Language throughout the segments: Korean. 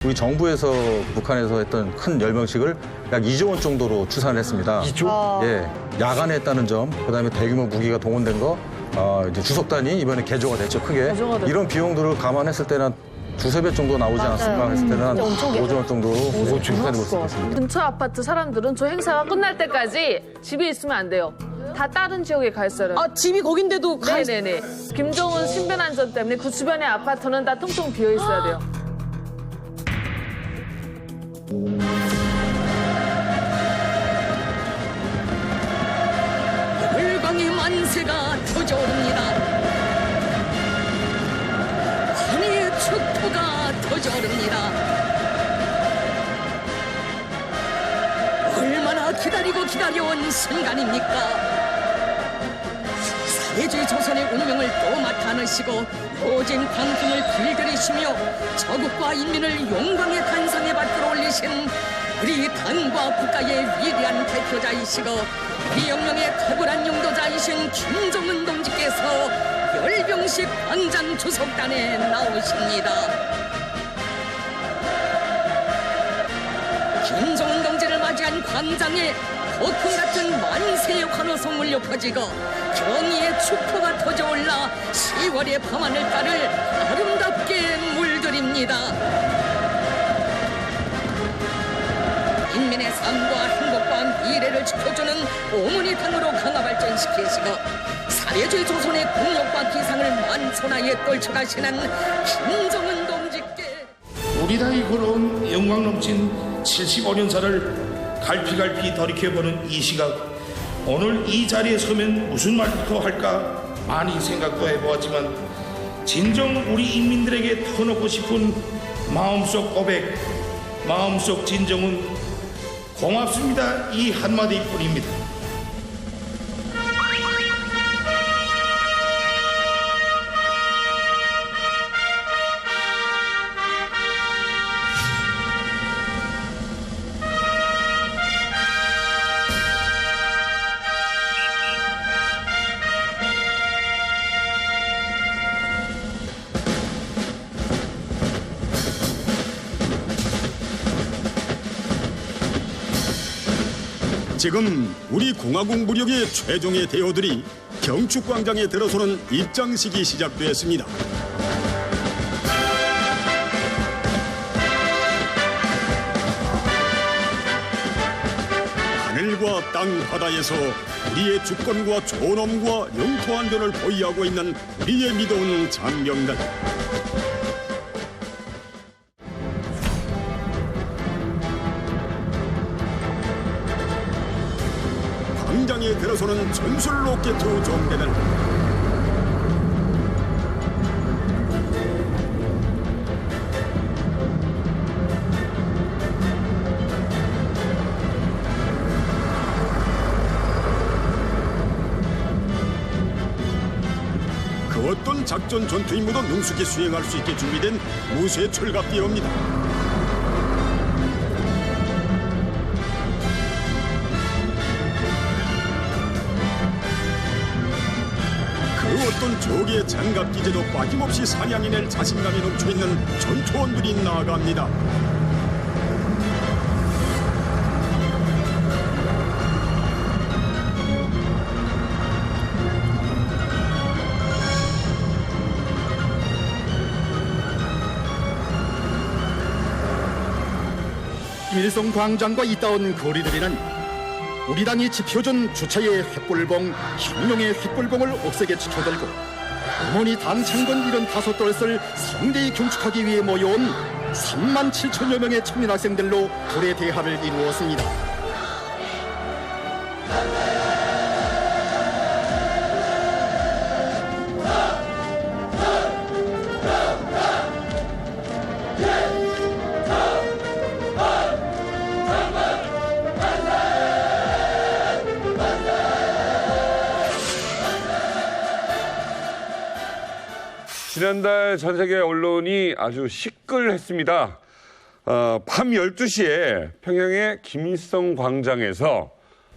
우리 정부에서 북한에서 했던 큰 열병식을 약 2조 원 정도로 추산을 했습니다. 2조? 예, 야간에 했다는 점, 그다음에 대규모 무기가 동원된 거, 이제 주석단이 이번에 개조가 됐죠, 크게. 개조가 됐죠. 이런 비용들을 감안했을 때는 두세 배 정도 나오지 않았을까 했을 때는 한 엄청 5조 원 정도로 추산해 볼 수 것 있습니다. 근처 아파트 사람들은 저 행사가 끝날 때까지 집에 있으면 안 돼요. 다 다른 지역에 가 있어요. 아, 집이 거긴데도 네네네. 김정은 신변안전 때문에 그 주변의 아파트는 다 텅텅 비어 있어야 돼요. 열광의 만세가 터져오릅니다. 환희의 축포가 터져오릅니다. 얼마나 기다리고 기다려온 순간입니까? 사회주의 조선의 운명을 또 맡아 안으시고 오진 광풍을 길들이시며 저국과 인민을 영광의 단상에 받들어 올리신 우리 당과 국가의 위대한 대표자이시고 우리 영령의 탁월한 용도자이신 김정은 동지께서 열병식 광장 주석단에 나오십니다. 김정은 동지를 맞이한 광장에 거품 같은 만세의 환호성 울려 퍼지고 경의의 축포가 터져올라 10월의 밤하늘가를 아름답게 물들입니다. 인민의 삶과 행복과 미래를 지켜주는 오문이 당으로 강화 발전시키시고 사회주의 조선의 국력과 기상을 만천하에 떨쳐가시는 김정은 동지께 우리 당이 걸어온 영광 넘친 75년사를 갈피갈피 돌이켜보는 이 시각, 오늘 이 자리에 서면 무슨 말부터 할까 많이 생각도 해보았지만 진정 우리 인민들에게 터놓고 싶은 마음속 고백, 마음속 진정은 고맙습니다 이 한마디뿐입니다. 지금 우리 공화국 무력의 최종의 대호들이 경축광장에 들어서는 입장식이 시작되었습니다. 하늘과 땅 바다에서 우리의 주권과 존엄과 영토 안전을 보위하고 있는 우리의 믿어온 장병들. 광장에 들어서는 전술 로켓 정대들. 그 어떤 작전 전투 임무도 능숙히 수행할 수 있게 준비된 무쇠 철갑기어입니다. 그 어떤 적의 장갑 기제도 빠짐없이 사냥해낼 자신감이 넘쳐있는 전투원들이 나아갑니다. 김일성 광장과 잇따온 거리들에는 우리 당이 지펴준 주체의 횃불봉, 혁명의 횃불봉을 옥색에 지켜들고 어머니 당 창건 75돌을 성대히 경축하기 위해 모여온 3만 7천여 명의 청년 학생들로 불의 대합을 이루었습니다. 지난달 전 세계 언론이 아주 시끌했습니다. 밤 12시에 평양의 김일성 광장에서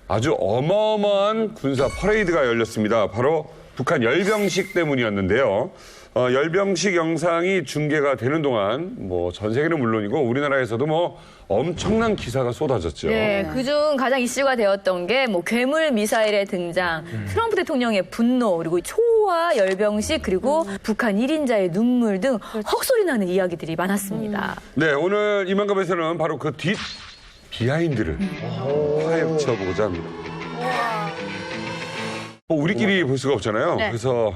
아주 어마어마한 군사 퍼레이드가 열렸습니다. 바로 북한 열병식 때문이었는데요. 열병식 영상이 중계가 되는 동안 뭐 전 세계는 물론이고 우리나라에서도 뭐 엄청난 기사가 쏟아졌죠. 네, 그중 가장 이슈가 되었던 게 뭐 괴물 미사일의 등장, 트럼프 대통령의 분노, 그리고 초호화 열병식, 그리고 북한 1인자의 눈물 등 헉소리 나는 이야기들이 많았습니다. 네, 오늘 이만갑에서는 바로 그 비하인드를 파헤쳐보고자 합니다. 우리끼리 볼 수가 없잖아요. 네. 그래서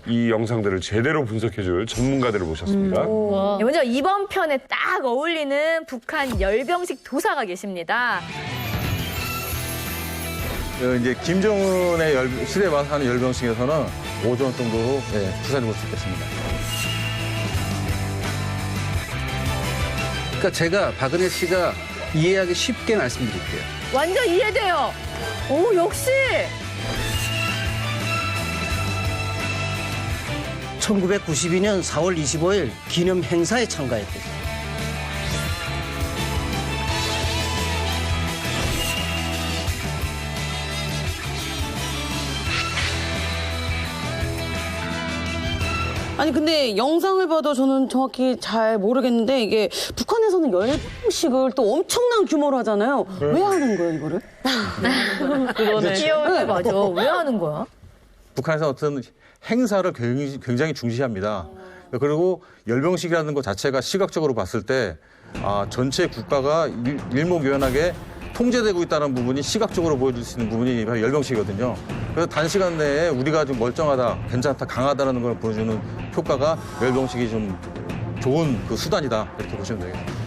이 영상들을 제대로 분석해줄 전문가들을 모셨습니다. 네, 먼저 이번 편에 딱 어울리는 북한 열병식 도사가 계십니다. 이제 김정은의 시대에 와서 하는 열병식에서는 5조 정도로 투자를 볼 수 있겠습니다. 그러니까 제가 박은혜 씨가 이해하기 쉽게 말씀드릴게요. 완전 이해돼요. 오, 역시. 1992년 4월 25일 기념 행사에 참가했거든요. 아니 근데 영상을 봐도 저는 정확히 잘 모르겠는데 이게 북한에서는 열병식을 또 엄청난 규모로 하잖아요. 왜 하는 거예요 이거를? 그러네. 귀여워. 맞아. 왜 하는 거야? 북한에서 어떤 행사를 굉장히 중시합니다. 그리고 열병식이라는 것 자체가 시각적으로 봤을 때 전체 국가가 일목요연하게 통제되고 있다는 부분이 시각적으로 보여줄 수 있는 부분이 바로 열병식이거든요. 그래서 단시간 내에 우리가 좀 멀쩡하다, 괜찮다, 강하다는 걸 보여주는 효과가 열병식이 좀 좋은 그 수단이다 이렇게 보시면 되겠습니다.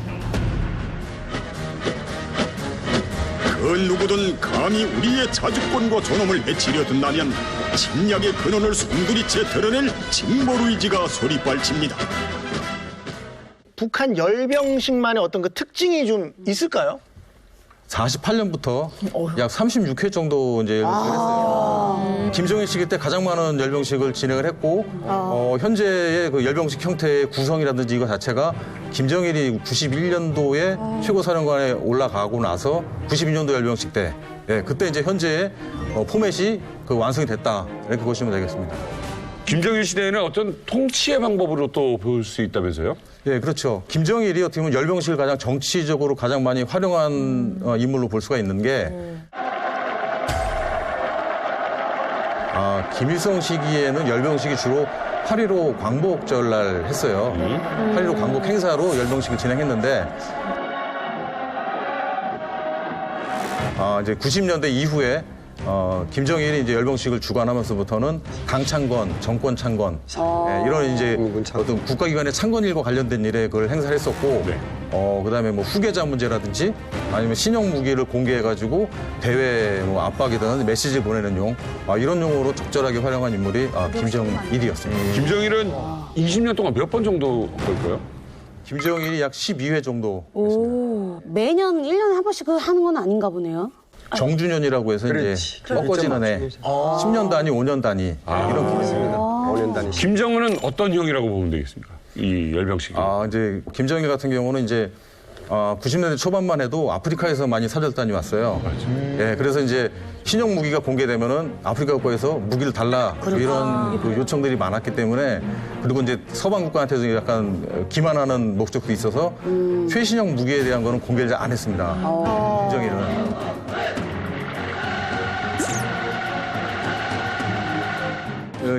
그 누구든 감히 우리의 자주권과 존엄을 해치려 든다면 침략의 근원을 송두리째 드러낼 징벌 의지가 소리발칩니다. 북한 열병식만의 어떤 그 특징이 좀 있을까요? 48년부터 약 36회 정도 이제 열병식을 했어요. 김정일 시기 때 가장 많은 열병식을 진행을 했고, 현재의 그 열병식 형태의 구성이라든지 이거 자체가 김정일이 91년도에 최고사령관에 올라가고 나서 92년도 열병식 때, 그때 이제 현재의 포맷이 그 완성이 됐다. 이렇게 보시면 되겠습니다. 김정일 시대에는 어떤 통치의 방법으로 또 볼 수 있다면서요? 예, 그렇죠. 김정일이 어떻게 보면 열병식을 가장 정치적으로 가장 많이 활용한 인물로 볼 수가 있는 게, 김일성 시기에는 열병식이 주로 8.15 광복절날 했어요. 8.15 광복 행사로 열병식을 진행했는데, 이제 90년대 이후에 김정일이 이제 열병식을 주관하면서부터는 당 창건, 정권 창건, 이런 이제 어떤 국가기관의 창건 일과 관련된 일에 그걸 행사를 했었고, 그다음에 뭐 후계자 문제라든지 아니면 신형 무기를 공개해가지고 대외 뭐 압박이든 메시지 보내는 용, 이런 용어로 적절하게 활용한 인물이 김정일이었습니다. 김정일은 20년 동안 몇 번 정도 걸까요? 김정일이 약 12회 정도 했습니다. 오, 매년 1년에 한 번씩 하는 건 아닌가 보네요. 정주년이라고 해서 이제 꺾어지는 해 10년 단위, 5년 단위 이런 기능입니다. 5년 단위. 김정은은 어떤 형이라고 보면 되겠습니까? 이 열병식이. 이제 김정일 같은 경우는 이제 90년대 초반만 해도 아프리카에서 많이 사절단이 왔어요. 예, 그래서 이제 신형 무기가 공개되면은 아프리카 국가에서 무기를 달라 이런 그 요청들이 많았기 때문에, 그리고 이제 서방 국가한테도 약간 기만하는 목적도 있어서 최신형 무기에 대한 거는 공개를 안 했습니다. 김정일은.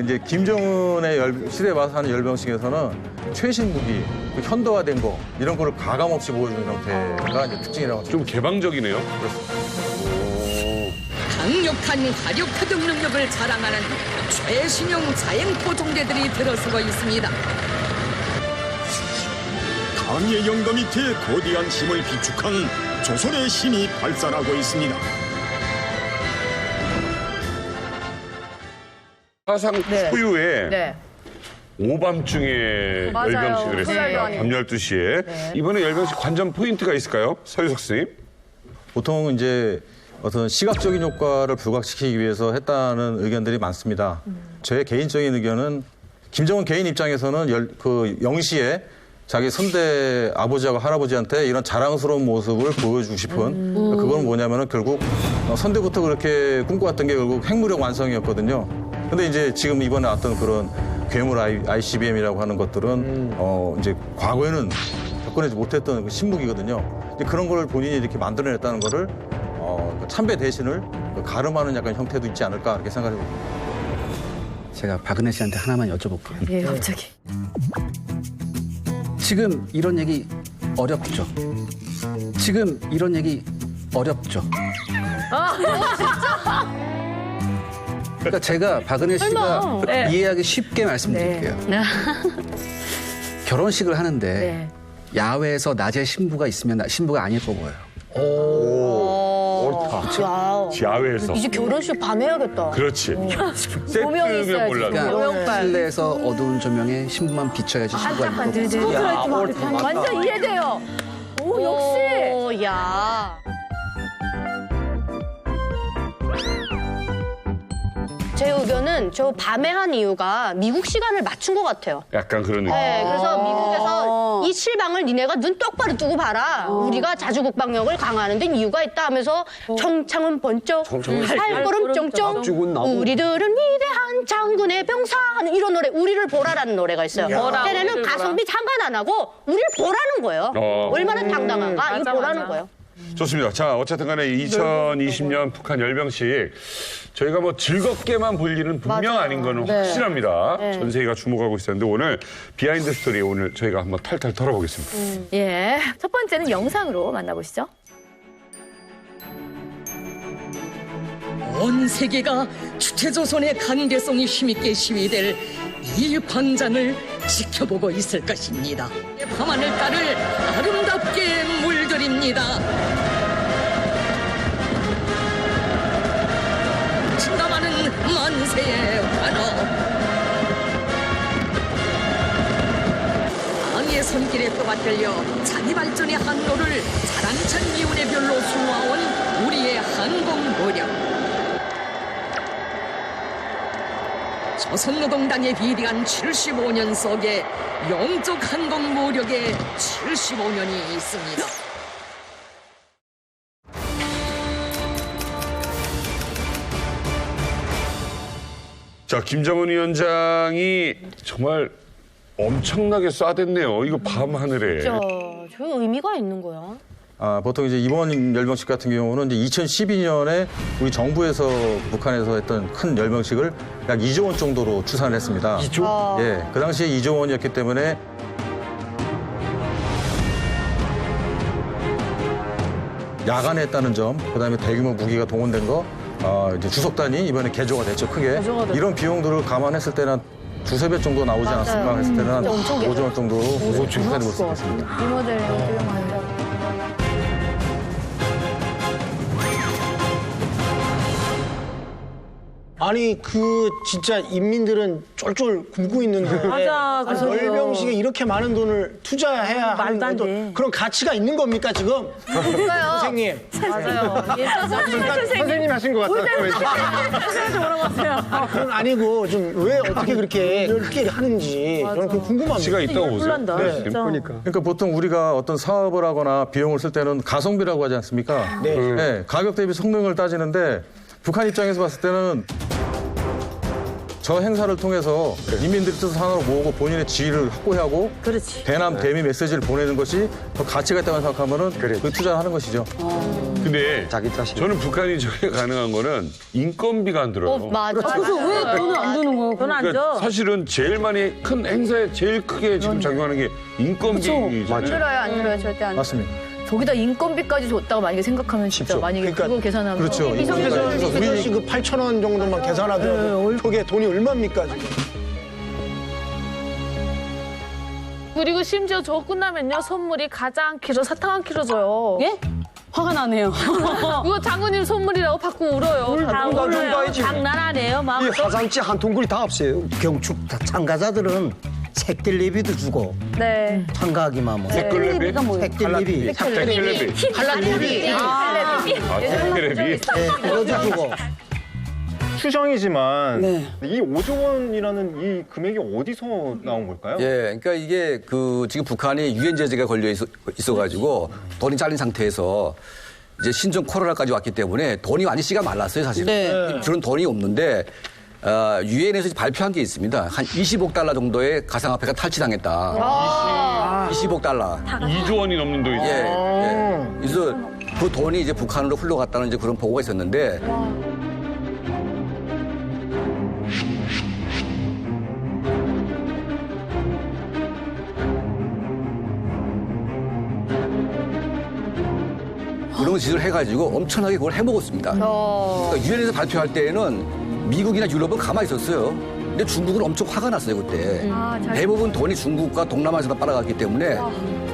이제 김정은의 시대에 와서 하는 열병식에서는 최신 무기, 현대화된 거 이런 거를 가감 없이 보여주는 형태가 이제 특징이라고. 좀 개방적이네요. 강력한 화력 타격 능력을 자랑하는 최신형 자행포 종대들이 들어서고 있습니다. 강의 영가 밑에 거대한 힘을 비축한 조선의 신이 발산하고 있습니다. 사상 초유의 오밤중에 맞아요. 열병식을 했습니다. 밤 12시에. 이번에 열병식 관전 포인트가 있을까요? 서유석 선생님. 보통 이제 어떤 시각적인 효과를 부각시키기 위해서 했다는 의견들이 많습니다. 제 개인적인 의견은 김정은 개인 입장에서는 그 0시에 자기 선대 아버지하고 할아버지한테 이런 자랑스러운 모습을 보여주고 싶은, 그건 뭐냐면은 결국 선대부터 그렇게 꿈꿔왔던 게 결국 핵무력 완성이었거든요. 근데 이제 지금 이번에 왔던 그런 괴물 ICBM이라고 하는 것들은 이제 과거에는 접근하지 못했던 그 신무기거든요. 이제 그런 걸 본인이 이렇게 만들어냈다는 거를 참배 대신을 가름하는 약간 형태도 있지 않을까 이렇게 생각해봅니다. 제가 박은혜 씨한테 하나만 여쭤볼게요. 예, 갑자기. 지금 이런 얘기 어렵죠? 지금 이런 얘기 어렵죠? 그러니까 제가 박은혜 씨가 네. 이해하기 쉽게 말씀드릴게요. 결혼식을 하는데 네. 야외에서 낮에 신부가 있으면 신부가 아닐 거고요. 야외에서. 이제 결혼식 밤에 해야겠다. 그렇지. 조명이 있어야지. 몰라도. 그러니까 실내에서 어두운 조명에 신부만 비춰야지 신부가 있는 거고. 완전 이해돼요. 오, 역시. 야. 제 의견은 저 밤에 한 이유가 미국 시간을 맞춘 것 같아요. 약간 그런 느낌. 네, 그래서 미국에서 이 실방을 니네가 눈 똑바로 뜨고 봐라. 우리가 자주국방력을 강화하는 데는 이유가 있다 하면서 청창은 번쩍, 팔걸음 쫑쫑, 우리들은 위대한 장군의 병사 하는 이런 노래, 우리를 보라라는 노래가 있어요. 걔네는 가성비 상관 안 하고 우리를 보라는 거예요. 얼마나 당당한가? 이거 보라는 거예요. 좋습니다. 자, 어쨌든 간에 2020년 북한 열병식 저희가 뭐 즐겁게만 볼 일은 분명 아닌 거는 확실합니다. 전 세계가 주목하고 있었는데 오늘 비하인드 스토리 오늘 저희가 한번 탈탈 털어보겠습니다. 예. 첫 번째는 영상으로 만나보시죠. 온 세계가 주체조선의 관계성이 힘있게 시위될 이 광장을 지켜보고 있을 것입니다. 밤하늘달을 아름답게 물들입니다. 진담하는 만세의 환호. 왕의 손길에 떠받들려 자기 발전의 항로를 사랑찬 미운의 별로 수화온 우리의 항공 무력. 조선노동당의 비대한 75년 속에 영적 항공 무력의 75년이 있습니다. 자, 김정은 위원장이 정말 엄청나게 쏴댔네요. 이거 밤하늘에. 진짜 저 의미가 있는 거야. 보통 이제 이번 열병식 같은 경우는 이제 2012년에 우리 정부에서 북한에서 했던 큰 열병식을 약 2조 원 정도로 추산을 했습니다. 2조? 예, 그 당시에 2조 원이었기 때문에 야간에 했다는 점, 그다음에 대규모 무기가 동원된 거, 이제 주석단이 이번에 개조가 됐죠, 크게. 이런 비용들을 감안했을 때는 두세 배 정도 나오지 않았을까 했을 때는 한 5조 원 정도로 추산해 볼 수 있습니다. 이 모델 어떻게 만들어? 아니 그 진짜 인민들은 쫄쫄 굶고 있는데 맞아, 아니, 열병식에 이렇게 많은 돈을 투자해야 하는 말도 안 돼. 어떤 그런 가치가 있는 겁니까 지금? 선생님. 맞아요. 선생님 하신 것 같아요. 선생님한테 물어봤어요. 그건 아니고 좀 왜 어떻게 그렇게 하는지 저는 그 궁금합니다. 가치가 있다고 보세요. 네. 그러니까 보통 우리가 어떤 사업을 하거나 비용을 쓸 때는 가성비라고 하지 않습니까? 네. 네, 가격 대비 성능을 따지는데 북한 입장에서 봤을 때는 저 행사를 통해서 인민들이 뜻을 하나로 모으고 본인의 지위를 확보하고 그렇지. 대남 대미 메시지를 보내는 것이 더 가치가 있다고 생각하면은 그 투자를 하는 것이죠. 근데 저는 북한이 저게 가능한 거는 인건비가 안 들어요. 맞아. 그래서 왜 돈은 안 드는 거예요? 돈 안 그러니까 줘. 사실은 제일 많이 큰 행사에 제일 크게 지금 작용하는 게 인건비잖아요. 안 들어요, 안 들어요, 절대 안 들어요. 맞습니다. 저기다 인건비까지 줬다고 만약에 생각하면 진짜 만약에 그러니까 그거 계산하면 그렇죠. 우리 그 8,000원 정도만 계산하더라도 저게 돈이 얼마입니까 지금? 그리고 심지어 저거 끝나면요 선물이 가장 한 킬로 사탕 한 킬로 줘요. 예? 화가 나네요. 이거 장군님 선물이라고 받고 울어요. 장난 아니에요, 막. 이 화장지 한 통구리 다 없어요. 경축 참가자들은 색들레비도 주고 네. 참가하기만 하면. 색끌레비? 색들레비. 색끌레비. 칼라리비. 아, 색끌레비. 네, 그거도 주고. 추정이지만 네. 이 5조 원이라는 이 금액이 어디서 나온 걸까요? 예, 그러니까 이게 지금 북한이 유엔 제재가 걸려 있어가지고 돈이 잘린 상태에서 이제 신종 코로나까지 왔기 때문에 돈이 많이 씨가 말랐어요, 사실은. 네. 주는 돈이 없는데 유엔에서 발표한 게 있습니다. 한 20억 달러 정도의 가상화폐가 탈취당했다. 20억 달러. 2조 원이 넘는 돈이죠. 예. 그래서 그 돈이 이제 북한으로 흘러갔다는 이제 그런 보고가 있었는데. 이런 짓을 해가지고 엄청나게 그걸 해먹었습니다. 그러니까 유엔에서 발표할 때에는 미국이나 유럽은 가만히 있었어요. 근데 중국은 엄청 화가 났어요, 그때. 대부분 돈이 중국과 동남아시아에서 빨아갔기 때문에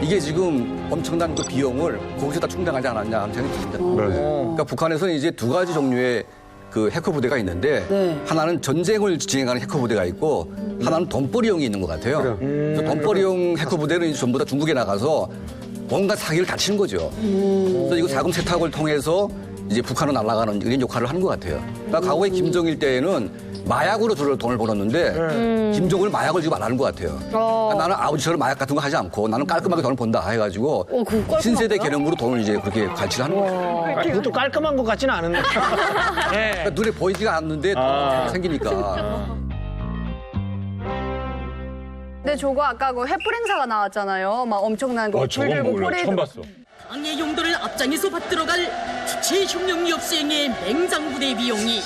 이게 지금 엄청난 그 비용을 거기서 다 충당하지 않았냐 하는 생각이 듭니다. 그러니까 북한에서는 이제 두 가지 종류의 그 해커 부대가 있는데 하나는 전쟁을 진행하는 해커 부대가 있고 하나는 돈벌이용이 있는 것 같아요. 그래서 돈벌이용 해커 부대는 이제 전부 다 중국에 나가서 뭔가 사기를 다 치는 거죠. 그래서 이거 자금 세탁을 통해서 이제 북한으로 날아가는 이런 역할을 하는 것 같아요. 그러니까 과거에 김정일 때에는 마약으로 주로 돈을 벌었는데 김정은은 마약을 지금 안 하는 것 같아요. 그러니까 나는 아버지처럼 마약 같은 거 하지 않고 나는 깔끔하게 돈을 번다 해가지고 신세대 개념으로 돈을 이제 그렇게 관리를 하는 거예요. 그것도 깔끔한 것 같지는 않은데. 그러니까 눈에 보이지가 않는데 생기니까. 근데 저거 아까 그 횃불 행사가 나왔잖아요. 막 엄청난 거. 저건 몰라. 처음 봤어. 당의 용도를 앞장에서 받들어갈 주체 혁명 역수행의 맹장부대 비용이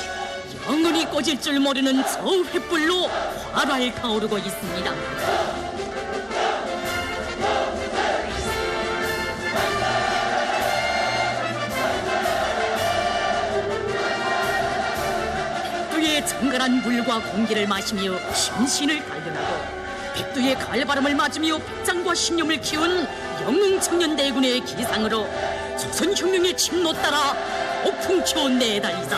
영원히 꺼질 줄 모르는 저 횃불로 활활 타오르고 있습니다. 백두의 정갈한 물과 공기를 마시며 심신을 단련하고 백두의 갈바람을 맞으며 백장과 신념을 키운 영웅 청년대군의 기상으로 조선혁명의 침노 따라 폭풍켜 내달리자.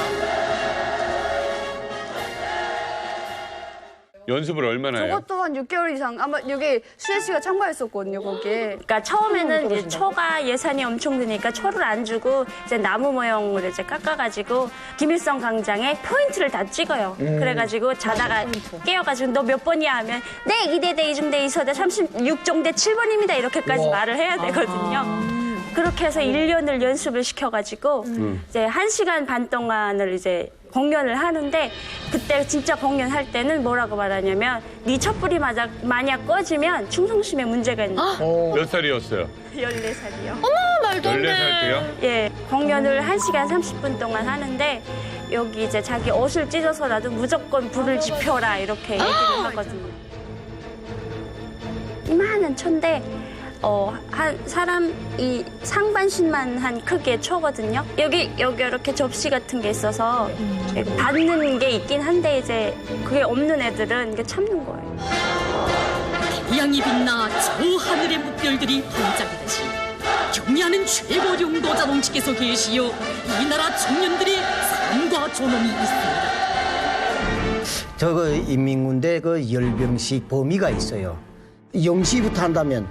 연습을 얼마나 해요? 저것도 한 6개월 이상. 아마 여기 수혜 씨가 참가했었거든요, 거기에. 그러니까 처음에는 이제 초가 예산이 엄청 드니까 초를 안 주고 이제 나무 모형으로 이제 깎아가지고 김일성 광장에 포인트를 다 찍어요. 그래가지고 자다가 깨어가지고 너 몇 번이야 하면 네, 이대대, 이중대, 이서대, 36종대 7번입니다. 이렇게까지 말을 해야 되거든요. 그렇게 해서 1년을 연습을 시켜가지고 이제 1시간 반 동안을 이제 공연을 하는데 그때 진짜 공연할 때는 뭐라고 말하냐면 네 촛불이 만약 꺼지면 충성심에 문제가 있는 몇 살이었어요? 14살이요. 어머, 말도 안 돼. 14살 때요? 예, 공연을 1시간 30분 동안 하는데 여기 이제 자기 옷을 찢어서라도 무조건 불을 지펴라 이렇게 얘기를 하거든요. 이만한 초인데 한 사람 이 상반신만 한 크기의 초거든요. 여기 이렇게 접시 같은 게 있어서 받는 게 있긴 한데 이제 그게 없는 애들은 이게 참는 거예요. 태양이 빛나 저 하늘의 묵별들이 반짝이듯이 경의하는 최고 용도 자동치께서 계시오. 이 나라 청년들의 삶과 존엄이 있습니다. 저거 인민군대 그 열병식 범위가 있어요. 0시부터 한다면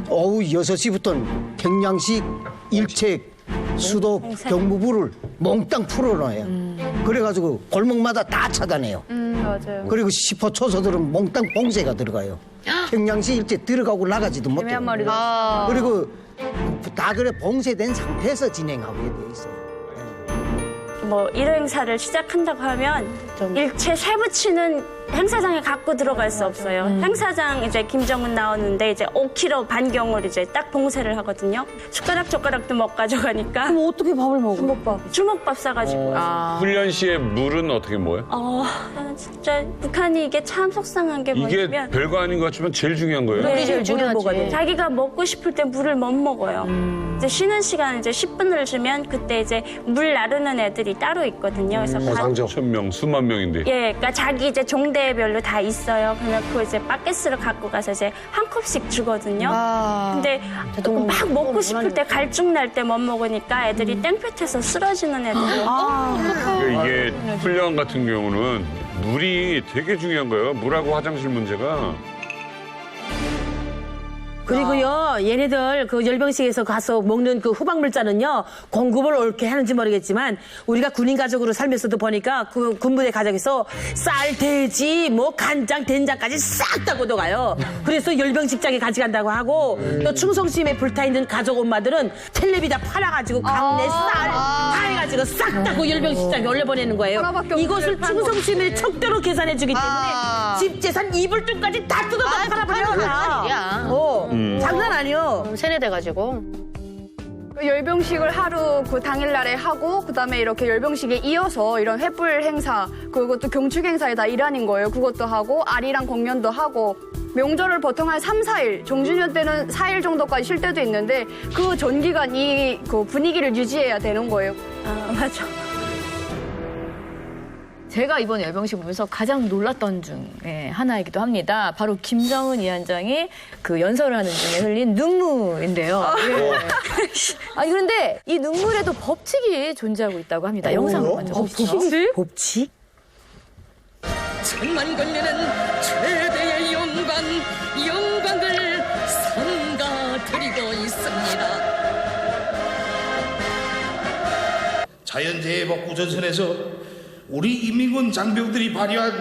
오후 6시부터는 평양식 일책 수도 경무부를 몽땅 풀어놔요. 그래가지고 골목마다 다 차단해요. 맞아요. 그리고 시포 초소들은 몽땅 봉쇄가 들어가요. 평양식 일제 들어가고 나가지도 못해요. 그리고 다 그래 봉쇄된 상태에서 진행하게 돼 있어요. 뭐 이런 행사를 시작한다고 하면 일체 쇠붙이는 행사장에 갖고 들어갈 수 없어요. 행사장 이제 김정은 나오는데 이제 5km 반경을 이제 딱 봉쇄를 하거든요. 숟가락도 못 가져가니까. 그럼 어떻게 밥을 먹어? 주먹밥 싸가지고. 훈련 시에 물은 어떻게 먹어요? 나는 진짜 북한이 이게 참 속상한 게 이게 뭐냐면 별거 아닌 것 같지만 제일 중요한 거예요. 네, 제일 중요하지. 자기가 먹고 싶을 때 물을 못 먹어요. 이제 쉬는 시간 이제 10분을 주면 그때 이제 물 나르는 애들이 따로 있거든요. 그래서 1,000명, 수만 명인데. 예, 그러니까 자기 이제 종대별로 다 있어요. 그러면 그 이제 바켓으로 갖고 가서 이제 한 컵씩 주거든요. 근데 막 먹고 싶을 때 갈증 날 때 못 먹으니까 애들이 땡볕에서 쓰러지는 애들이. 그러니까 이게 훈련 같은 경우는 물이 되게 중요한 거예요. 물하고 화장실 문제가. 그리고요, 얘네들 그 열병식에서 가서 먹는 그 후방물자는요, 공급을 어떻게 하는지 모르겠지만, 우리가 군인 가족으로 살면서도 보니까 그 군부대 가족에서 쌀, 돼지, 뭐 간장, 된장까지 싹 다 걷어가요. 그래서 열병식장에 가져간다고 하고, 또 충성심에 불타있는 가족 엄마들은 텔레비다 팔아가지고 강내 쌀 다 해가지고 싹 다 그 열병식장에 올려보내는 거예요. 이것을 충성심을 척도로 계산해주기 때문에 집 재산 이불뚝까지 다 뜯어다 팔아버려요. 장난 아니요. 세뇌돼가지고. 열병식을 하루 그 당일날에 하고 그다음에 이렇게 열병식에 이어서 이런 횃불 행사 그것도 경축 행사의 다 일환인 거예요. 그것도 하고 아리랑 공연도 하고 명절을 보통 한 3, 4일 종주년 때는 4일 정도까지 쉴 때도 있는데 그 전기간 이 그 분위기를 유지해야 되는 거예요. 아, 맞아. 제가 이번 열병식 보면서 가장 놀랐던 중에 하나이기도 합니다. 바로 김정은 위원장이 그 연설을 하는 중에 흘린 눈물인데요. 아니 그런데 이 눈물에도 법칙이 존재하고 있다고 합니다. 영상을 먼저 보시죠. 법칙? 천만 권녀는 최대의 영광을 선가드리고 있습니다. 자연재해 복구 전선에서 우리 인민군 장병들이 발휘한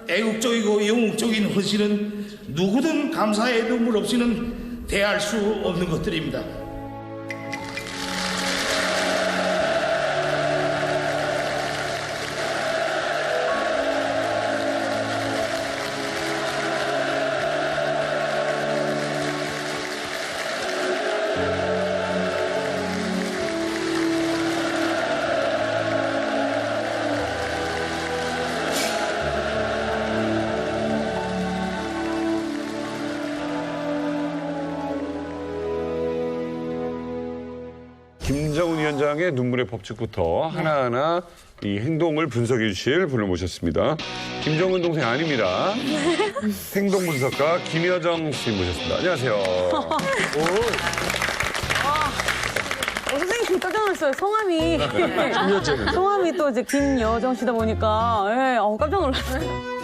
애국적이고 영웅적인 헌신은 누구든 감사의 눈물 없이는 대할 수 없는 것들입니다. 김정은 위원장의 눈물의 법칙부터 하나하나 이 행동을 분석해 주실 분을 모셨습니다. 김정은 동생 아닙니다. 행동 분석가 김여정 씨 모셨습니다. 안녕하세요. 선생님 깜짝 놀랐어요. 성함이. 김여정. 성함이 또 이제 김여정 씨다 보니까, 예, 깜짝 놀랐어요.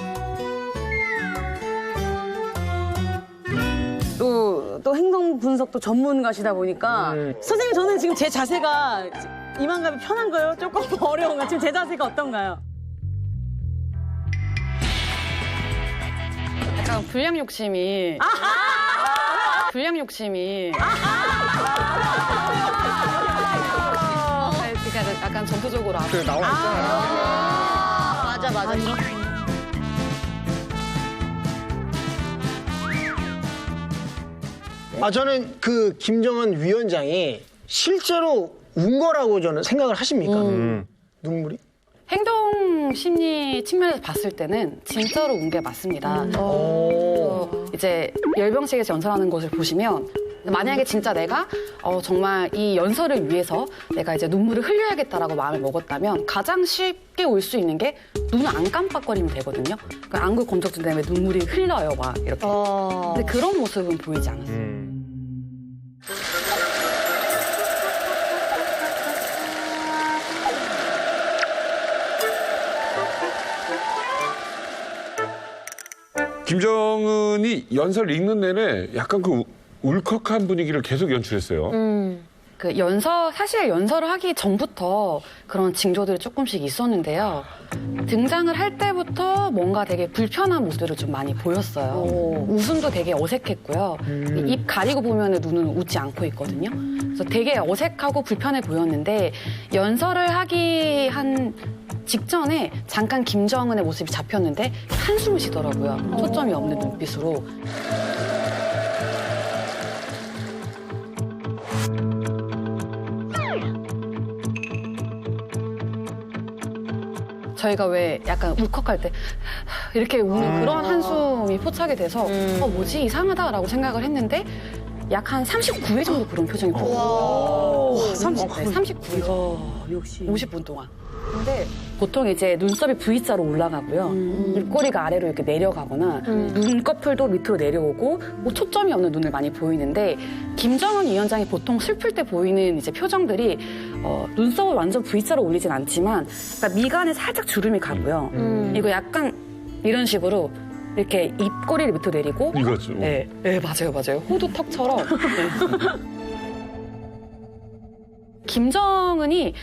또 행동 분석도 전문가시다 보니까 선생님 저는 지금 제 자세가 이만감이 편한가요? 조금 어려운가요? 지금 제 자세가 어떤가요? 약간 불량 욕심이 불량 욕심이 그러니까 약간 전투적으로 앞으로 나와 있잖아요. 맞아. 저는 그 김정은 위원장이 실제로 운 거라고 저는 생각을 하십니까? 눈물이? 행동 심리 측면에서 봤을 때는 진짜로 운 게 맞습니다. 이제 열병식에서 연설하는 것을 보시면 만약에 진짜 내가 정말 이 연설을 위해서 내가 이제 눈물을 흘려야겠다라고 마음을 먹었다면 가장 쉽게 올 수 있는 게 눈을 안 깜빡거리면 되거든요. 그러니까 안구 건조증 때문에 눈물이 흘러요, 막 이렇게. 근데 그런 모습은 보이지 않았어요. 김정은이 연설 읽는 내내 약간 그 울컥한 분위기를 계속 연출했어요. 그 사실 연설을 하기 전부터 그런 징조들이 조금씩 있었는데요. 등장을 할 때부터 뭔가 되게 불편한 모습들을 좀 많이 보였어요. 웃음도 되게 어색했고요. 입 가리고 보면 눈은 웃지 않고 있거든요. 그래서 되게 어색하고 불편해 보였는데 연설을 하기 한 직전에 잠깐 김정은의 모습이 잡혔는데 한숨을 쉬더라고요. 초점이 없는 눈빛으로. 저희가 왜 약간 울컥할 때 이렇게 우는 그런 한숨이 포착이 돼서 뭐지 이상하다라고 생각을 했는데 약 한 39회 정도 그런 표정이 보였어요. 39회. 역시. 50분 동안. 근데 보통 이제 눈썹이 V자로 올라가고요. 입꼬리가 아래로 이렇게 내려가거나 눈꺼풀도 밑으로 내려오고 뭐 초점이 없는 눈을 많이 보이는데 김정은 위원장이 보통 슬플 때 보이는 이제 표정들이 눈썹을 완전 V자로 올리진 않지만 그러니까 미간에 살짝 주름이 가고요. 그리고 약간 이런 식으로 이렇게 입꼬리를 밑으로 내리고. 이거죠. 네, 네 맞아요. 호두턱처럼. 네. 김정은이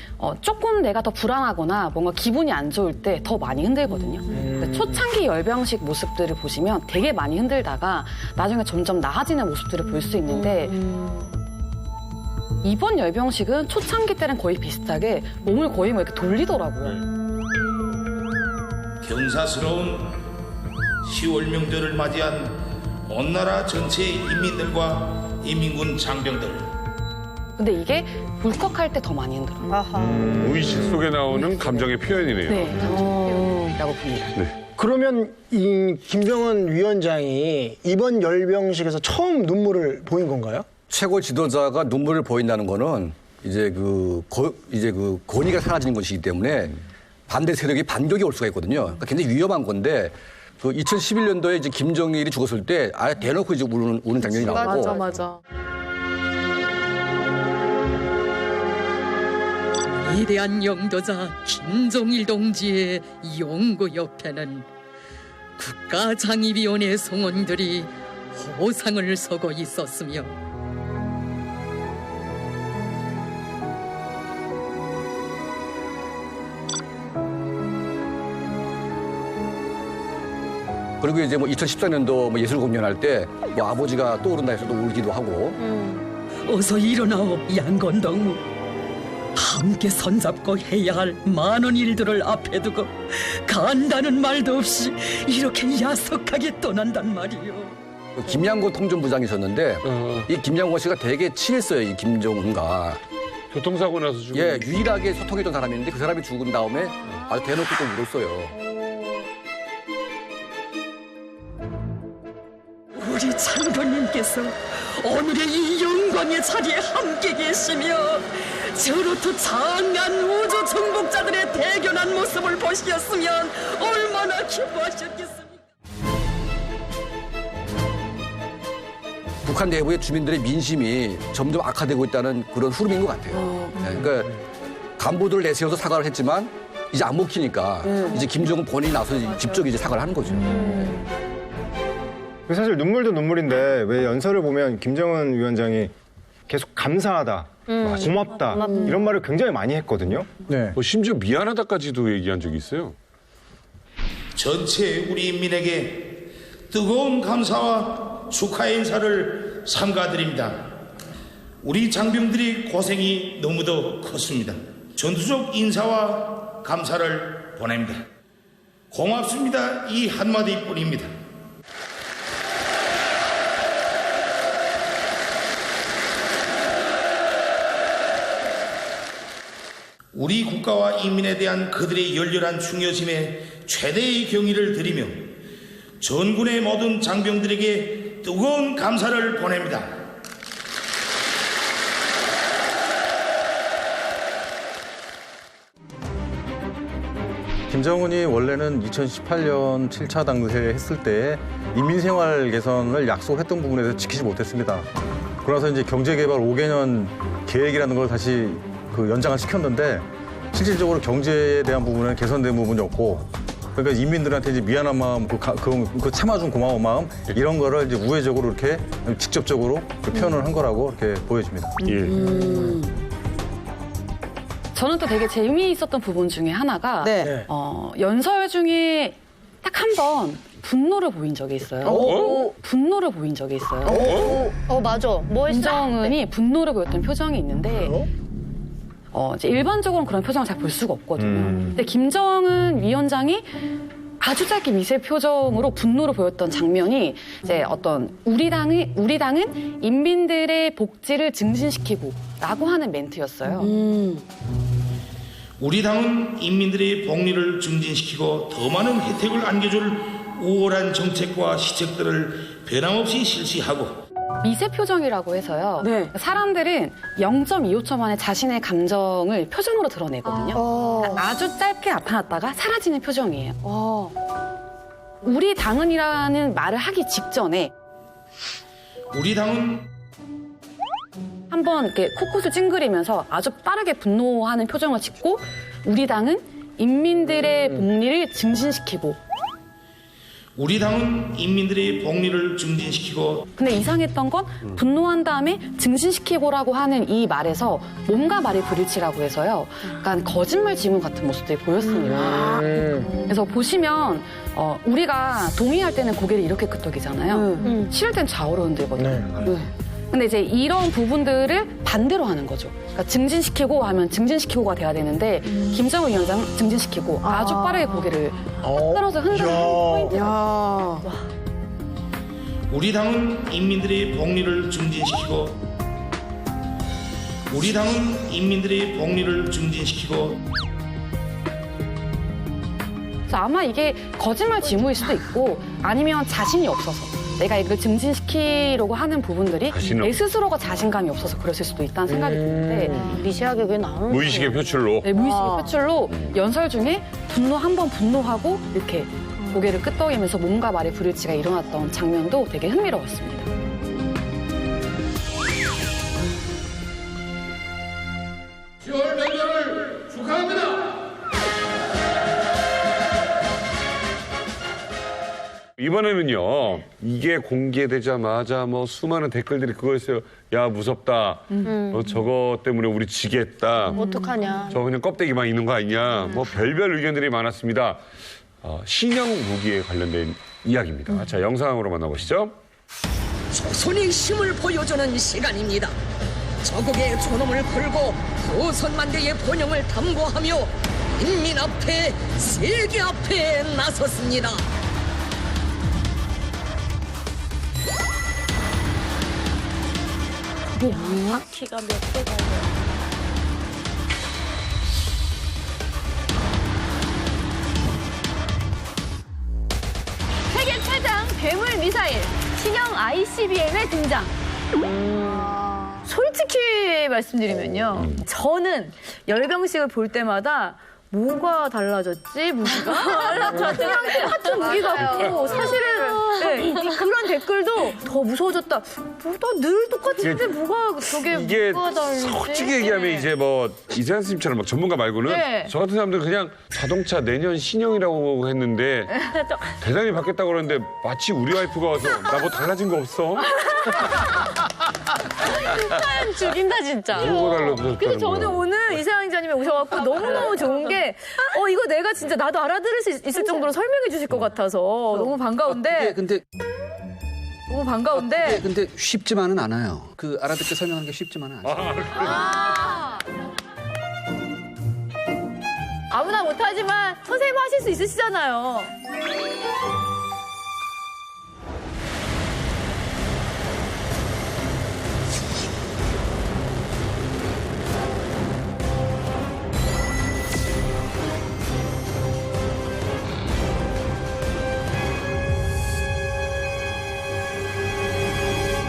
조금 내가 더 불안하거나 뭔가 기분이 안 좋을 때 더 많이 흔들거든요. 근데 초창기 열병식 모습들을 보시면 되게 많이 흔들다가 나중에 점점 나아지는 모습들을 볼 수 있는데 이번 열병식은 초창기 때랑 거의 비슷하게 몸을 거의 뭐 이렇게 돌리더라고요. 경사스러운 10월 명절을 맞이한 온 나라 전체의 인민들과 인민군 장병들. 근데 이게 울컥할 때 더 많이 흔들어요. 의식 속에 나오는 감정의 표현이네요. 네, 감정의 표현이라고 봅니다. 네. 그러면 이 김정은 위원장이 이번 열병식에서 처음 눈물을 보인 건가요? 최고 지도자가 눈물을 보인다는 거는 이제 그 권위가 사라지는 것이기 때문에 반대 세력이 반격이 올 수가 있거든요. 그러니까 굉장히 위험한 건데 그 2011년도에 이제 김정일이 죽었을 때 아예 대놓고 이제 우는 장면이 나오고. 맞아. 위대한 영도자 김정일 동지의 용구 옆에는 국가장의위원회 성원들이 호상을 서고 있었으며 그리고 이제 뭐 2014년도 뭐 예술 공연할 때 뭐 아버지가 떠오른다 해서 또 울기도 하고. 어서 일어나오 양건동. 함께 손잡고 해야 할 많은 일들을 앞에 두고 간다는 말도 없이 이렇게 야속하게 떠난단 말이요. 김양곤 통전부장이셨는데 이 김양곤 씨가 되게 친했어요, 이 김정은과. 교통사고 나서 죽은. 예, 유일하게 소통했던 사람인데 그 사람이 죽은 다음에 아주 대놓고 또 울었어요. 우리 장군님께서 오늘의 이 영광의 자리에 함께 계시며 저렇듯 장한 우주 정복자들의 대견한 모습을 보시었으면 얼마나 기뻐하셨겠습니까? 북한 내부의 주민들의 민심이 점점 악화되고 있다는 그런 흐름인 것 같아요. 네, 그러니까 간부들을 내세워서 사과를 했지만 이제 안 먹히니까 이제 김정은 본인이 나서 직접 이제 사과를 하는 거죠. 사실 눈물도 눈물인데 왜 연설을 보면 김정은 위원장이 계속 감사하다, 고맙다 이런 말을 굉장히 많이 했거든요. 네. 뭐 심지어 미안하다까지도 얘기한 적이 있어요. 전체 우리 인민에게 뜨거운 감사와 축하의 인사를 삼가드립니다. 우리 장병들의 고생이 너무도 컸습니다. 전투적 인사와 감사를 보냅니다. 고맙습니다. 이 한마디뿐입니다. 우리 국가와 인민에 대한 그들의 열렬한 중요심에 최대의 경의를 드리며 전군의 모든 장병들에게 뜨거운 감사를 보냅니다. 김정은이 원래는 2018년 7차 당대 했을 때 인민생활 개선을 약속했던 부분에서 지키지 못했습니다. 그러나서 이제 경제개발 5개년 계획이라는 걸 다시 연장을 시켰는데 실질적으로 경제에 대한 부분은 개선된 부분이 없고 그러니까 인민들한테 이제 미안한 마음, 그 참아준 고마운 마음 이런 거를 이제 우회적으로 이렇게 직접적으로 표현을 한 거라고 이렇게 보여집니다. 저는 또 되게 재미있었던 부분 중에 하나가 연설 중에 딱 한 번 분노를 보인 적이 있어요. 분노를 보인 적이 있어요. 맞아. 뭐 했어? 김정은이 분노를 보였던 표정이 있는데 이제 일반적으로는 그런 표정을 잘 볼 수가 없거든요. 근데 김정은 위원장이 아주 짧게 미세 표정으로 분노를 보였던 장면이 이제 어떤 우리 당은 인민들의 복지를 증진시키고라고 하는 멘트였어요. 우리 당은 인민들의 복리를 증진시키고 더 많은 혜택을 안겨줄 우월한 정책과 시책들을 변함없이 실시하고 미세 표정이라고 해서요. 사람들은 0.25초 만에 자신의 감정을 표정으로 드러내거든요. 아주 짧게 나타났다가 사라지는 표정이에요. 우리 당은이라는 말을 하기 직전에 우리 당은 한번 이렇게 코끝을 찡그리면서 아주 빠르게 분노하는 표정을 짓고 우리 당은 인민들의 복리를 증진시키고 우리 당은 인민들의 복리를 증진시키고 근데 이상했던 건 분노한 다음에 증진시키고라고 하는 이 말에서 몸과 말의 불일치라고 해서요. 약간 거짓말 지문 같은 모습들이 보였습니다. 그래서 보시면 우리가 동의할 때는 고개를 이렇게 끄덕이잖아요. 싫을 땐 좌우로 흔들거든요. 근데 이제 이런 부분들을 반대로 하는 거죠. 그러니까 증진시키고 하면 증진시키고가 돼야 되는데 김정은 위원장 증진시키고 아주 빠르게 고개를 흔들어서 흔드는 포인트가. 우리 당은 인민들의 복리를 증진시키고 우리 당은 인민들의 복리를 증진시키고 그래서 아마 이게 거짓말 지무일 수도 있고 아니면 자신이 없어서 내가 이걸 증진시키려고 하는 부분들이 내 스스로가 자신감이 없어서 그랬을 수도 있다는 생각이 드는데 미세하게 왜 나오는 무의식의 표출로. 네, 무의식의 표출로 연설 중에 한 번 분노하고 이렇게 고개를 끄덕이면서 몸과 말의 불일치가 일어났던 장면도 되게 흥미로웠습니다. 명절을 축하합니다. 이번에는요, 이게 공개되자마자 뭐 수많은 댓글들이 그거였어요. 야, 무섭다. 저거 때문에 우리 지겠다. 어떡하냐. 저 그냥 껍데기만 있는 거 아니냐. 뭐 별별 의견들이 많았습니다. 신형 무기에 관련된 이야기입니다. 자, 영상으로 만나보시죠. 조선의 힘을 보여주는 시간입니다. 저국의 존엄을 걸고 조선만대의 번영을 담보하며 인민 앞에 세계 앞에 나섰습니다. 바퀴가 몇 개가 세계 최장 괴물 미사일 신형 ICBM의 등장. 솔직히 말씀드리면요, 저는 열병식을 볼 때마다 뭐가 달라졌지? 무기가? 그냥 같은 무기 같고 사실은 네, 그런 댓글도 더 무서워졌다. 늘 똑같은데 뭐가 저게 이게 뭐가 다르지? 솔직히 얘기하면 이제 뭐 이세한 선생님처럼 막 전문가 말고는 네. 저 같은 사람들은 그냥 자동차 내년 신형이라고 했는데 대단히 바뀌었다고 그러는데 마치 우리 와이프가 와서 나 뭐 달라진 거 없어? 죽인다 진짜. 뭐가 달라졌다는 근데 저는 거야? 오늘 이세영 기자님이 오셔갖고 너무너무 좋은 게 이거 내가 진짜 나도 알아들을 수 있을 정도로 설명해 주실 것 같아서 너무 반가운데 너무 반가운데 근데 쉽지만은 않아요. 그 알아듣게 설명하는 게 쉽지만은 않아요. 아무나 못하지만 선생님 하실 수 있으시잖아요.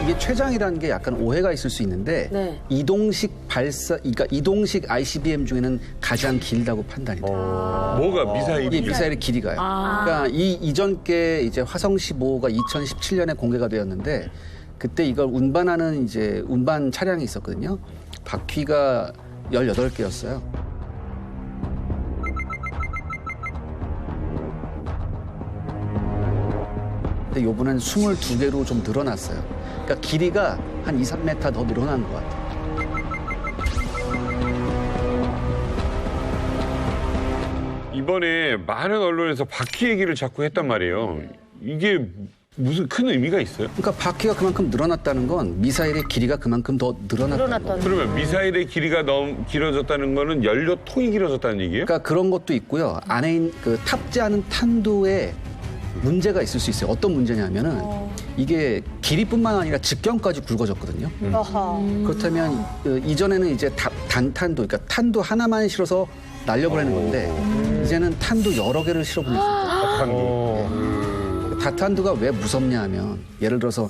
이게 최장이라는 게 약간 오해가 있을 수 있는데 네. 이동식 그러니까 이동식 ICBM 중에는 가장 길다고 판단이 돼요. 뭐가 미사일이? 이 미사일의 길이가요. 그러니까 이 이전 게 이제 화성 15가 2017년에 공개가 되었는데 그때 이걸 운반하는 이제 운반 차량이 있었거든요. 바퀴가 18개였어요. 근데 요번엔 22개로 좀 늘어났어요. 그러니까 길이가 한 2, 3m 더 늘어난 것 같아요. 이번에 많은 언론에서 바퀴 얘기를 자꾸 했단 말이에요. 이게 무슨 큰 의미가 있어요? 그러니까 바퀴가 그만큼 늘어났다는 건 미사일의 길이가 그만큼 더 늘어났다는 거예요. 그러면 미사일의 길이가 너무 길어졌다는 거는 연료통이 길어졌다는 얘기예요? 그러니까 그런 것도 있고요. 안에 있는 탑재하는 탄두에 문제가 있을 수 있어요. 어떤 문제냐면은 이게 길이뿐만 아니라 직경까지 굵어졌거든요. 그렇다면 이전에는 이제 단탄두, 그러니까 탄두 하나만 실어서 날려보내는 건데 이제는 탄두 여러 개를 실어보낼 수 있어요. 다탄두가 왜 무섭냐 하면 예를 들어서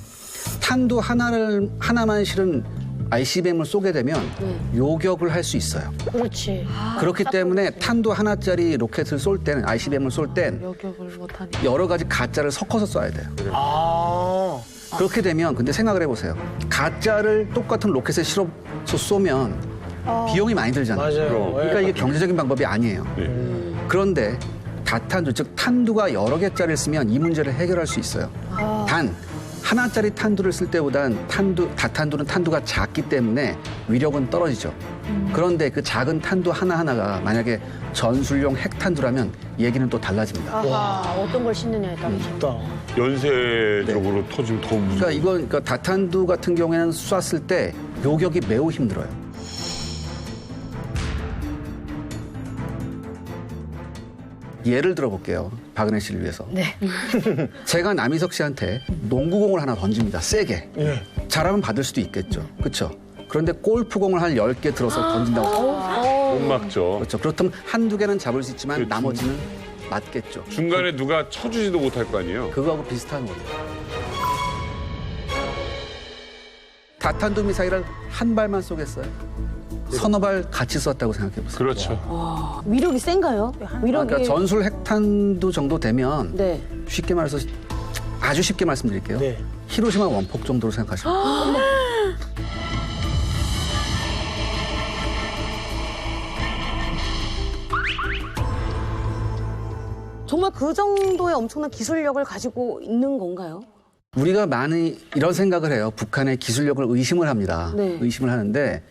탄두 하나만 실은 ICBM을 쏘게 되면 요격을 할 수 있어요. 그렇지. 그렇기 때문에 탄두 하나짜리 로켓을 쏠 때는 ICBM을 쏠 땐 여격을 못하니. 여러 가지 가짜를 섞어서 쏴야 돼요. 그렇게 되면 근데 생각을 해보세요. 가짜를 똑같은 로켓에 실어서 쏘면 비용이 많이 들잖아요. 맞아요. 그러니까 이게 경제적인 방법이 아니에요. 그런데 다탄두, 즉 탄두가 여러 개짜리를 쓰면 이 문제를 해결할 수 있어요. 단 하나짜리 탄두를 쓸 때보단 다탄두는 탄두가 작기 때문에 위력은 떨어지죠. 그런데 그 작은 탄두 하나하나가 만약에 전술용 핵탄두라면 얘기는 또 달라집니다. 아하, 어떤 걸 싣느냐에 따라서. 연쇄적으로 터지면 더 무서워. 그러니까 다탄두 같은 경우에는 쐈을 때 요격이 매우 힘들어요. 예를 들어볼게요. 박은혜 씨를 위해서. 네. 제가 남희석 씨한테 농구공을 하나 던집니다. 세게. 잘하면 받을 수도 있겠죠. 그렇죠? 그런데 골프공을 한 10개 들어서 던진다고. 못 막죠. 그렇죠. 그렇다면 한두 개는 잡을 수 있지만 나머지는 맞겠죠. 중간에 누가 쳐주지도 못할 거 아니에요? 그거하고 비슷한 거예요. 다탄두 미사일을 한 발만 쏘겠어요? 서너 발 같이 쐈다고 생각해 보세요. 그렇죠. 위력이 센가요? 위력이. 그러니까 전술 핵탄두 정도 되면 네. 쉽게 말해서 아주 쉽게 말씀드릴게요. 히로시마 원폭 정도로 생각하시면 돼요. 정말 그 정도의 엄청난 기술력을 가지고 있는 건가요? 우리가 많이 이런 생각을 해요. 북한의 기술력을 의심을 합니다. 네. 의심을 하는데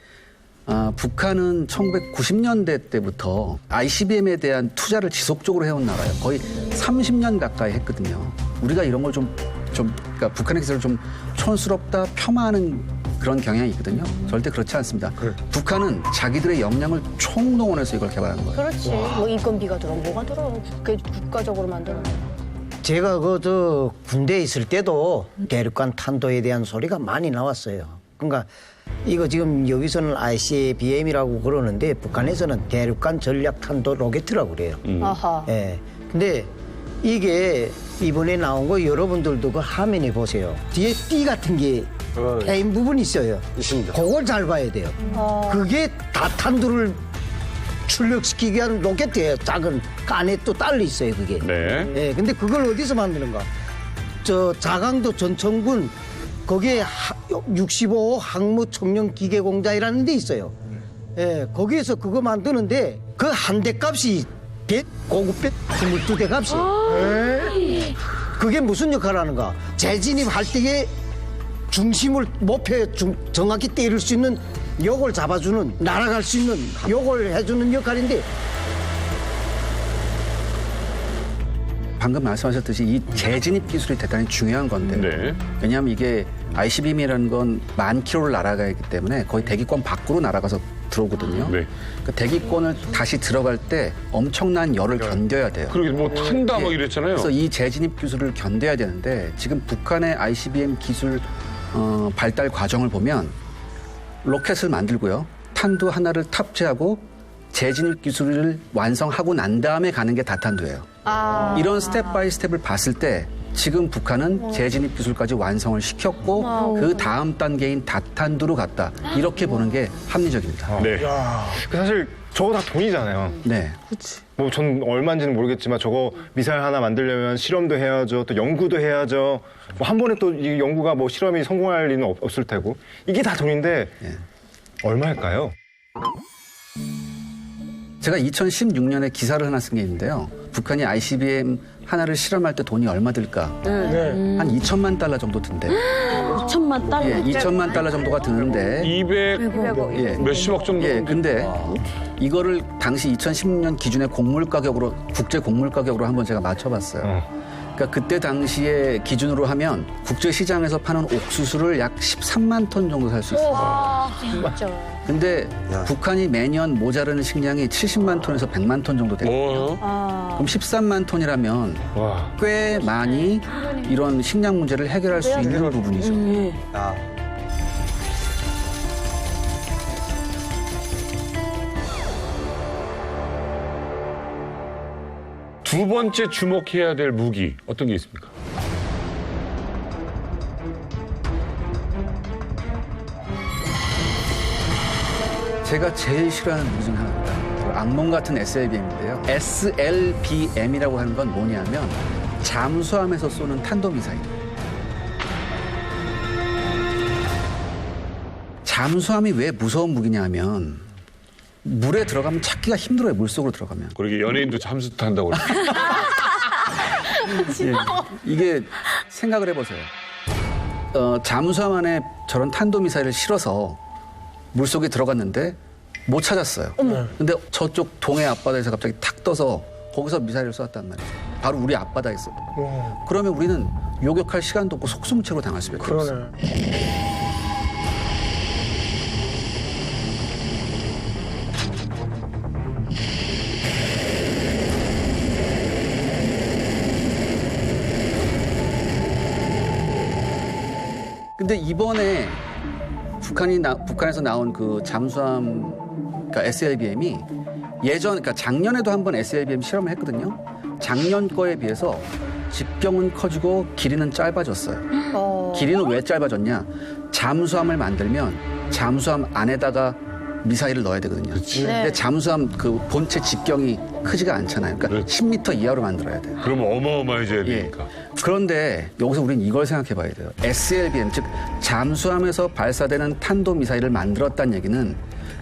북한은 1990년대 때부터 ICBM에 대한 투자를 지속적으로 해온 나라예요. 거의 30년 가까이 했거든요. 우리가 이런 걸 그러니까 북한의 기술을 좀 촌스럽다, 폄하하는 그런 경향이 있거든요. 절대 그렇지 않습니다. 북한은 자기들의 역량을 총동원해서 이걸 개발하는 거예요. 그렇지. 뭐 인건비가 들어, 뭐가 들어. 국가적으로 만드는 거. 제가 군대에 있을 때도 대륙간 탄도에 대한 소리가 많이 나왔어요. 그러니까 이거 지금 여기서는 ICBM이라고 그러는데 북한에서는 대륙간 전략 탄도 로켓이라고 그래요. 아하. 예. 근데 이게 이번에 나온 거 여러분들도 그 화면에 보세요. 뒤에 띠 같은 게 패인 부분이 있어요. 있습니다. 그걸 잘 봐야 돼요. 그게 다탄두를 출력시키기 위한 로켓이에요. 작은 그 안에 또 딸려 있어요. 그게. 네. 예. 근데 그걸 어디서 만드는가? 저 자강도 전천군 거기에 65호 항모 청년 기계 공장이라는 데 있어요. 예, 거기에서 그거 만드는데 그 한 대 값이 고급백 22대 값이. 그게 무슨 역할을 하는가? 재진입할 때에 중심을 목표에 정확히 때릴 수 있는 요걸 잡아주는, 날아갈 수 있는 요걸 해주는 역할인데. 방금 말씀하셨듯이 이 재진입 기술이 대단히 중요한 건데 왜냐하면 이게 ICBM이라는 건 10,000km를 날아가기 때문에 거의 대기권 밖으로 날아가서 들어오거든요. 그 대기권을 다시 들어갈 때 엄청난 열을 견뎌야 돼요. 그러게 뭐 탄다 막 이랬잖아요. 그래서 이 재진입 기술을 견뎌야 되는데 지금 북한의 ICBM 기술 발달 과정을 보면 로켓을 만들고요. 탄두 하나를 탑재하고 재진입 기술을 완성하고 난 다음에 가는 게 다탄두예요. 이런 스텝 바이 스텝을 봤을 때 지금 북한은 재진입 기술까지 완성을 시켰고 그 다음 단계인 다탄두로 갔다. 이렇게 보는 게 합리적입니다. 네. 사실 저거 다 돈이잖아요. 네. 뭐 전 얼마인지는 모르겠지만 저거 미사일 하나 만들려면 실험도 해야죠. 또 연구도 해야죠. 뭐 한 번에 또 이 연구가 뭐 실험이 성공할 리는 없을 테고. 이게 다 돈인데 얼마일까요? 제가 2016년에 기사를 하나 쓴 게 있는데요. 북한이 ICBM 하나를 실험할 때 돈이 얼마 들까? 한 2천만 달러 정도 든대요. 2천만 달러? 예, 2천만 달러 정도가 드는데 200 몇십억 정도. 예, 근데 이거를 당시 2016년 기준의 곡물 가격으로 국제 곡물 가격으로 한번 제가 맞춰봤어요. 그러니까 그때 당시에 기준으로 하면 국제 시장에서 파는 옥수수를 약 13만 톤 정도 살 수 있어요. 와, 진짜. 근데 북한이 매년 모자라는 식량이 70만 톤에서 100만 톤 정도 되거든요. 그럼 13만 톤이라면 꽤 많이 이런 식량 문제를 해결할 수 있는 부분이죠. 두 번째 주목해야 될 무기 어떤 게 있습니까? 제가 제일 싫어하는 무기 중 하나입니다. 악몽 같은 SLBM인데요. SLBM이라고 하는 건 뭐냐면 잠수함에서 쏘는 탄도미사일. 잠수함이 왜 무서운 무기냐면 물에 들어가면 찾기가 힘들어요. 물속으로 들어가면. 그러게 연예인도 잠수 탄다고 그래. 예, 이게 생각을 해보세요. 잠수함 안에 저런 탄도미사일을 실어서 물속에 들어갔는데 못 찾았어요. 근데 저쪽 동해 앞바다에서 갑자기 탁 떠서 거기서 미사일을 쏘았단 말이에요. 바로 우리 앞바다에서. 그러면 우리는 요격할 시간도 없고 속수무책으로 당할 수밖에 없어요. 근데 이번에 북한에서 나온 그 잠수함, 그러니까 SLBM이 그러니까 작년에도 한번 SLBM 실험을 했거든요. 작년 거에 비해서 직경은 커지고 길이는 짧아졌어요. 길이는 왜 짧아졌냐? 잠수함을 만들면 잠수함 안에다가 미사일을 넣어야 되거든요. 근데 잠수함 그 본체 직경이 크지가 않잖아요. 그러니까 10m 이하로 만들어야 돼요. 그러면 어마어마해져야 되니까. 그런데 여기서 우리는 이걸 생각해 봐야 돼요. SLBM, 즉 잠수함에서 발사되는 탄도미사일을 만들었다는 얘기는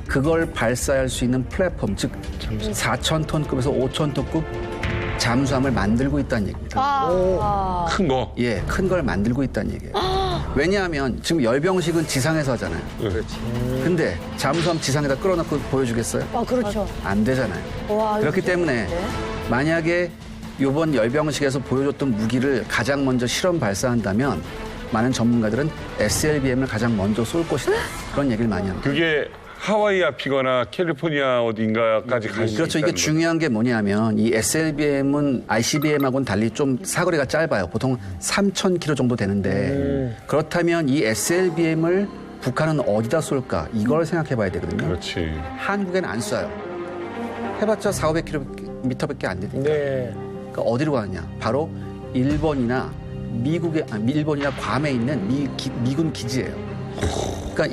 그걸 발사할 수 있는 플랫폼, 즉 4,000톤급에서 5,000톤급 잠수함을 만들고 있다는 얘기입니다. 큰 거? 예, 큰 걸 만들고 있다는 얘기예요. 왜냐하면 지금 열병식은 지상에서 하잖아요. 근데 잠수함 지상에다 끌어놓고 보여주겠어요? 그렇죠. 안 되잖아요. 그렇기 때문에 만약에 이번 열병식에서 보여줬던 무기를 가장 먼저 실험 발사한다면 많은 전문가들은 SLBM을 가장 먼저 쏠 것이다. 그런 얘기를 많이 합니다. 그게 하와이 앞이거나 캘리포니아 어딘가까지 갈 수 있다는 그렇죠. 이게 중요한 게 뭐냐면 이 SLBM은 ICBM하고는 달리 좀 사거리가 짧아요. 보통 3,000km 정도 되는데 그렇다면 이 SLBM을 북한은 어디다 쏠까? 이걸 생각해 봐야 되거든요. 그렇지. 한국에는 안 쏴요. 해봤자 400~500km밖에 안 되니까. 그러니까 어디로 가느냐? 바로 일본이나 일본이나 괌에 있는 미군 기지예요. 그러니까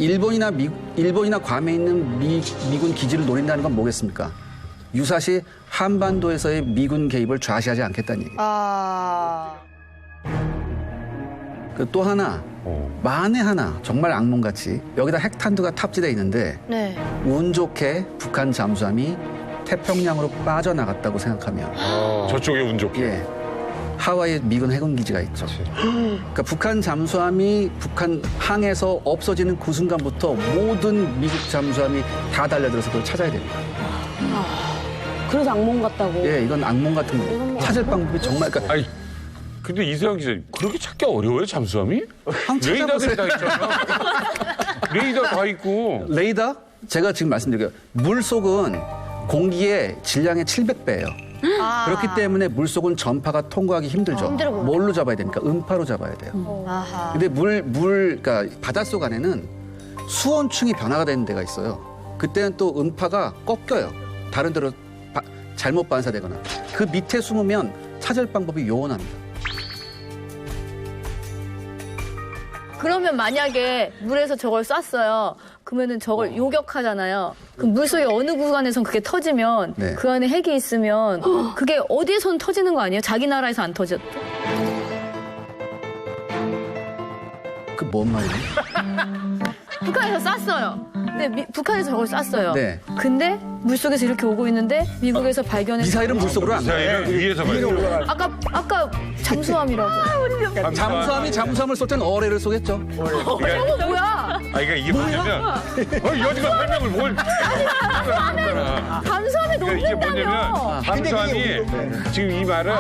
일본이나 괌에 있는 미군 기지를 노린다는 건 뭐겠습니까? 유사시 한반도에서의 미군 개입을 좌시하지 않겠다는 얘기예요. 또 하나, 만에 하나 정말 악몽같이 여기다 핵탄두가 탑재되어 있는데 운 좋게 북한 잠수함이 태평양으로 빠져나갔다고 생각하면 저쪽에 운 좋게. 예. 하와이에 미군 해군 기지가 있죠. 그러니까 북한 잠수함이 북한 항에서 없어지는 그 순간부터 모든 미국 잠수함이 다 달려들어서 그걸 찾아야 됩니다. 그래서 악몽 같다고. 예, 이건 악몽 같은 거예요. 찾을 방법이 정말. 그러니까 아니, 근데 이세영 기자, 그렇게 찾기 어려워요, 잠수함이? 레이더들이 다 있잖아. 레이더 다 있고. 레이더? 제가 지금 말씀드릴게요. 물속은 공기의 질량의 700배예요. 그렇기 때문에 물속은 전파가 통과하기 힘들죠. 뭘로 잡아야 됩니까? 음파로 잡아야 돼요. 근데 그러니까 바닷속 안에는 수온층이 변화가 되는 데가 있어요. 그때는 또 음파가 꺾여요. 다른 데로 잘못 반사되거나. 그 밑에 숨으면 찾을 방법이 요원합니다. 그러면 만약에 물에서 저걸 쐈어요. 그러면은 저걸 요격하잖아요. 그럼 물속의 어느 구간에선 그게 터지면 그 안에 핵이 있으면 그게 어디에선 터지는 거 아니에요? 자기 나라에서 안 터졌다. 그 뭔 말이에요? 북한에서 쐈어요. 근데 북한에서 저걸 쐈어요. 네. 근데 물속에서 이렇게 오고 있는데 미국에서 발견해서 미사일은 물속으로 안 가요. 미사일은 위에서 발견해요. 아까 잠수함이라고. 잠수함을 쏠 때는 어뢰를 쏘겠죠. 저거 뭐야? 그러니까 이게 뭐냐면 여지가 설명을 뭘 잠수함에 이게 뭐냐면 녹는다며. 잠수함이 지금 이 말은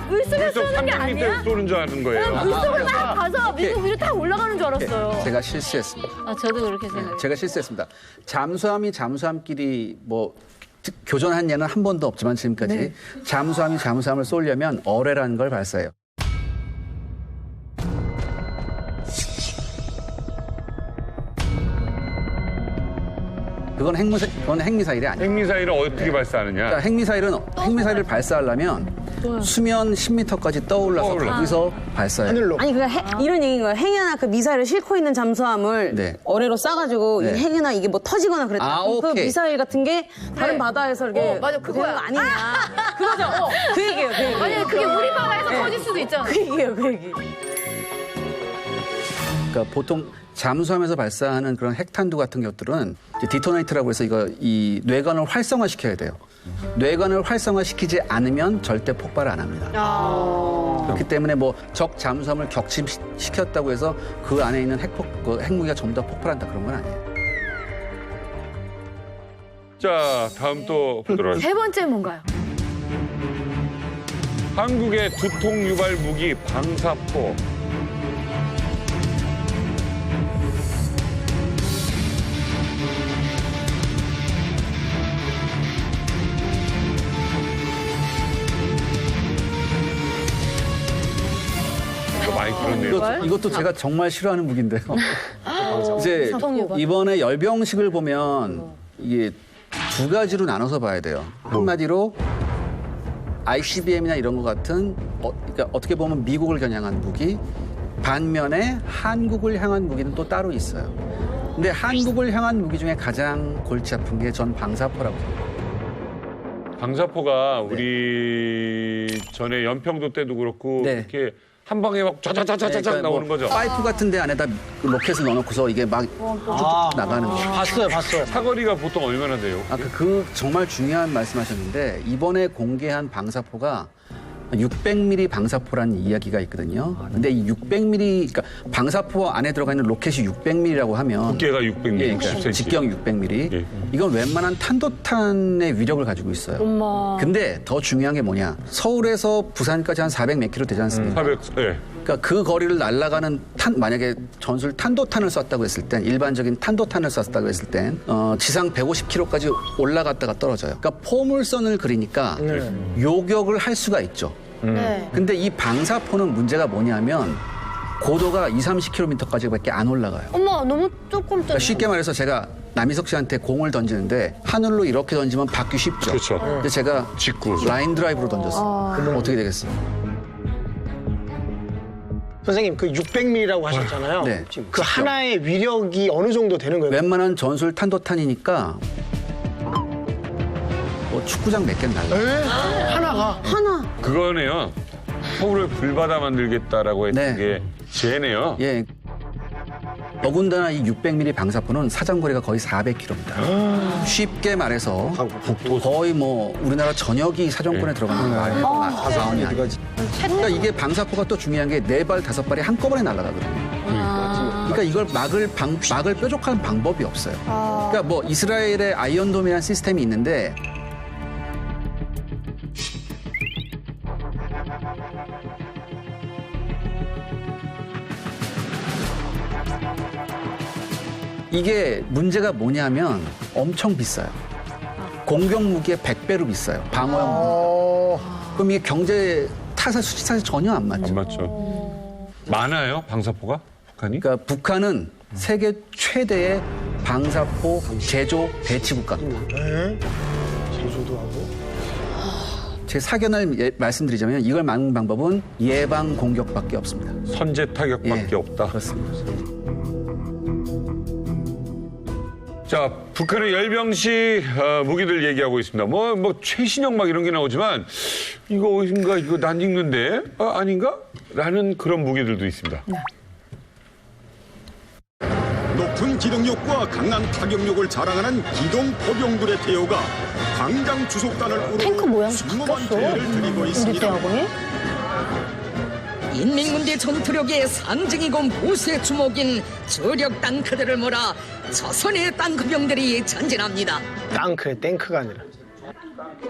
물속에 쏘는 게 아니야? 쏘는 줄 아는 거예요. 물속으로 딱 가서 미국 위로 딱 올라가는 줄 알았어요. 제가 실수했습니다. 저도 그렇게 생각해요. 제가 실수했습니다. 잠수함이 잠수함끼리 뭐 교전한 예는 한 번도 없지만 지금까지 잠수함이 잠수함을 쏘려면 어뢰라는 걸 발사해요. 그건 핵미사일이 아니에요. 핵미사일을 어떻게 발사하느냐? 그러니까 핵미사일을 발사하려면 수면 10m까지 떠올라서 거기서 발사해요. 아니 그러니까 이런 얘기인 거예요. 핵이나 그 미사일을 싣고 있는 잠수함을 어뢰로 쏴가지고 이 핵이나 이게 뭐 터지거나 그랬다. 그 미사일 같은 게 다른 바다에서 이렇게 맞아 그거야. 아니냐. 그거죠. 그 얘기예요. 그 얘기. 아니 그게 우리 바다에서 터질 수도 있잖아. 그 얘기예요. 그 얘기. 그러니까 보통 잠수함에서 발사하는 그런 핵탄두 같은 것들은 이제 디토네이터라고 해서 이 뇌관을 활성화시켜야 돼요. 뇌관을 활성화시키지 않으면 절대 폭발을 안 합니다. 그렇기 때문에 뭐 적 잠수함을 격침시켰다고 해서 그 안에 있는 핵무기가 전부 다 폭발한다 그런 건 아니에요. 자, 다음 또 보도록 하겠습니다. 세 번째 뭔가요? 한국의 두통 유발 무기 방사포. 이거 많이 그렇네요. 이것도 제가 정말 싫어하는 무기인데요. 이제 이번에 열병식을 보면 이게 두 가지로 나눠서 봐야 돼요. 한마디로 ICBM이나 이런 것 같은 그러니까 어떻게 보면 미국을 겨냥한 무기, 반면에 한국을 향한 무기는 또 따로 있어요. 근데 한국을 향한 무기 중에 가장 골치 아픈 게 전 방사포라고 생각해요. 방사포가 우리 전에 연평도 때도 그렇고 이렇게 한 방에 막 짜자자자자작 그러니까 나오는 거죠. 파이프 같은 데 안에다 로켓을 넣어놓고서 이게 막 쭉쭉 나가는 거예요. 봤어요. 사거리가 보통 얼마나 돼요? 그 정말 중요한 말씀하셨는데 이번에 공개한 방사포가 600mm 방사포라는 이야기가 있거든요. 근데 이 600mm, 그러니까 방사포 안에 들어가 있는 로켓이 600mm라고 하면 두께가 600mm, 예, 그러니까 직경 600mm. 예. 이건 웬만한 탄도탄의 위력을 가지고 있어요. 엄마. 근데 더 중요한 게 뭐냐? 서울에서 부산까지 한 400 몇 킬로 되지 않습니까? 400, 예. 그러니까 그 거리를 날아가는 만약에 전술 탄도탄을 쐈다고 했을 땐 일반적인 탄도탄을 쐈다고 했을 땐 지상 150km까지 올라갔다가 떨어져요. 그러니까 포물선을 그리니까 요격을 할 수가 있죠. 네. 근데 이 방사포는 문제가 뭐냐면 고도가 30km까지밖에 안 올라가요. 어머, 너무 조금 그러니까 쉽게 말해서 제가 남희석 씨한테 공을 던지는데 하늘로 이렇게 던지면 받기 쉽죠. 그렇죠. 근데 제가 직구 라인 드라이브로 던졌어요. 그러면 어떻게 되겠어요? 선생님, 그 600mm라고 하셨잖아요. 네. 그 하나의 위력이 어느 정도 되는 거예요? 웬만한 전술 탄도탄이니까 뭐 축구장 몇 개는 날라요. 하나가? 하나. 그거네요. 서울을 불바다 만들겠다라고 했던 게 쟤네요. 예. 더군다나 이 600mm 방사포는 사정거리가 거의 400km입니다. 쉽게 말해서 거의 뭐 우리나라 전역이 사정권에 들어가는 말이 상황이 아니에요. 그러니까 이게 방사포가 또 중요한 게 4발, 5발이 한꺼번에 날아가거든요. 그러니까 이걸 막을 뾰족한 방법이 없어요. 그러니까 뭐 이스라엘의 아이언돔이라는 시스템이 있는데 이게 문제가 뭐냐면 엄청 비싸요. 공격 무기의 100배로 비싸요. 방어용 무기. 그럼 이게 경제 수치탓이 전혀 안 맞죠. 안 맞죠. 많아요, 방사포가? 북한이? 그러니까 북한은 세계 최대의 방사포 제조 배치 국가입니다. 제조도 하고. 제 사견을 말씀드리자면 이걸 막는 방법은 예방 공격밖에 없습니다. 선제 타격밖에 없다. 그렇습니다. 자, 북한의 열병식 무기들 얘기하고 있습니다. 뭐 최신형 막 이런 게 나오지만 이거 어딘가 이거 난 읽는데 아닌가? 라는 그런 무기들도 있습니다. 높은 기동력과 강한 타격력을 자랑하는 기동 포병들의 대우가 광장 주속단을 우러 순모한 대회를 드리고 있습니다. 인민군대 전투력의 상징이고 모세 주목인 저력 땅크들을 몰아 조선의 땅크병들이 전진합니다. 탱크가 아니라.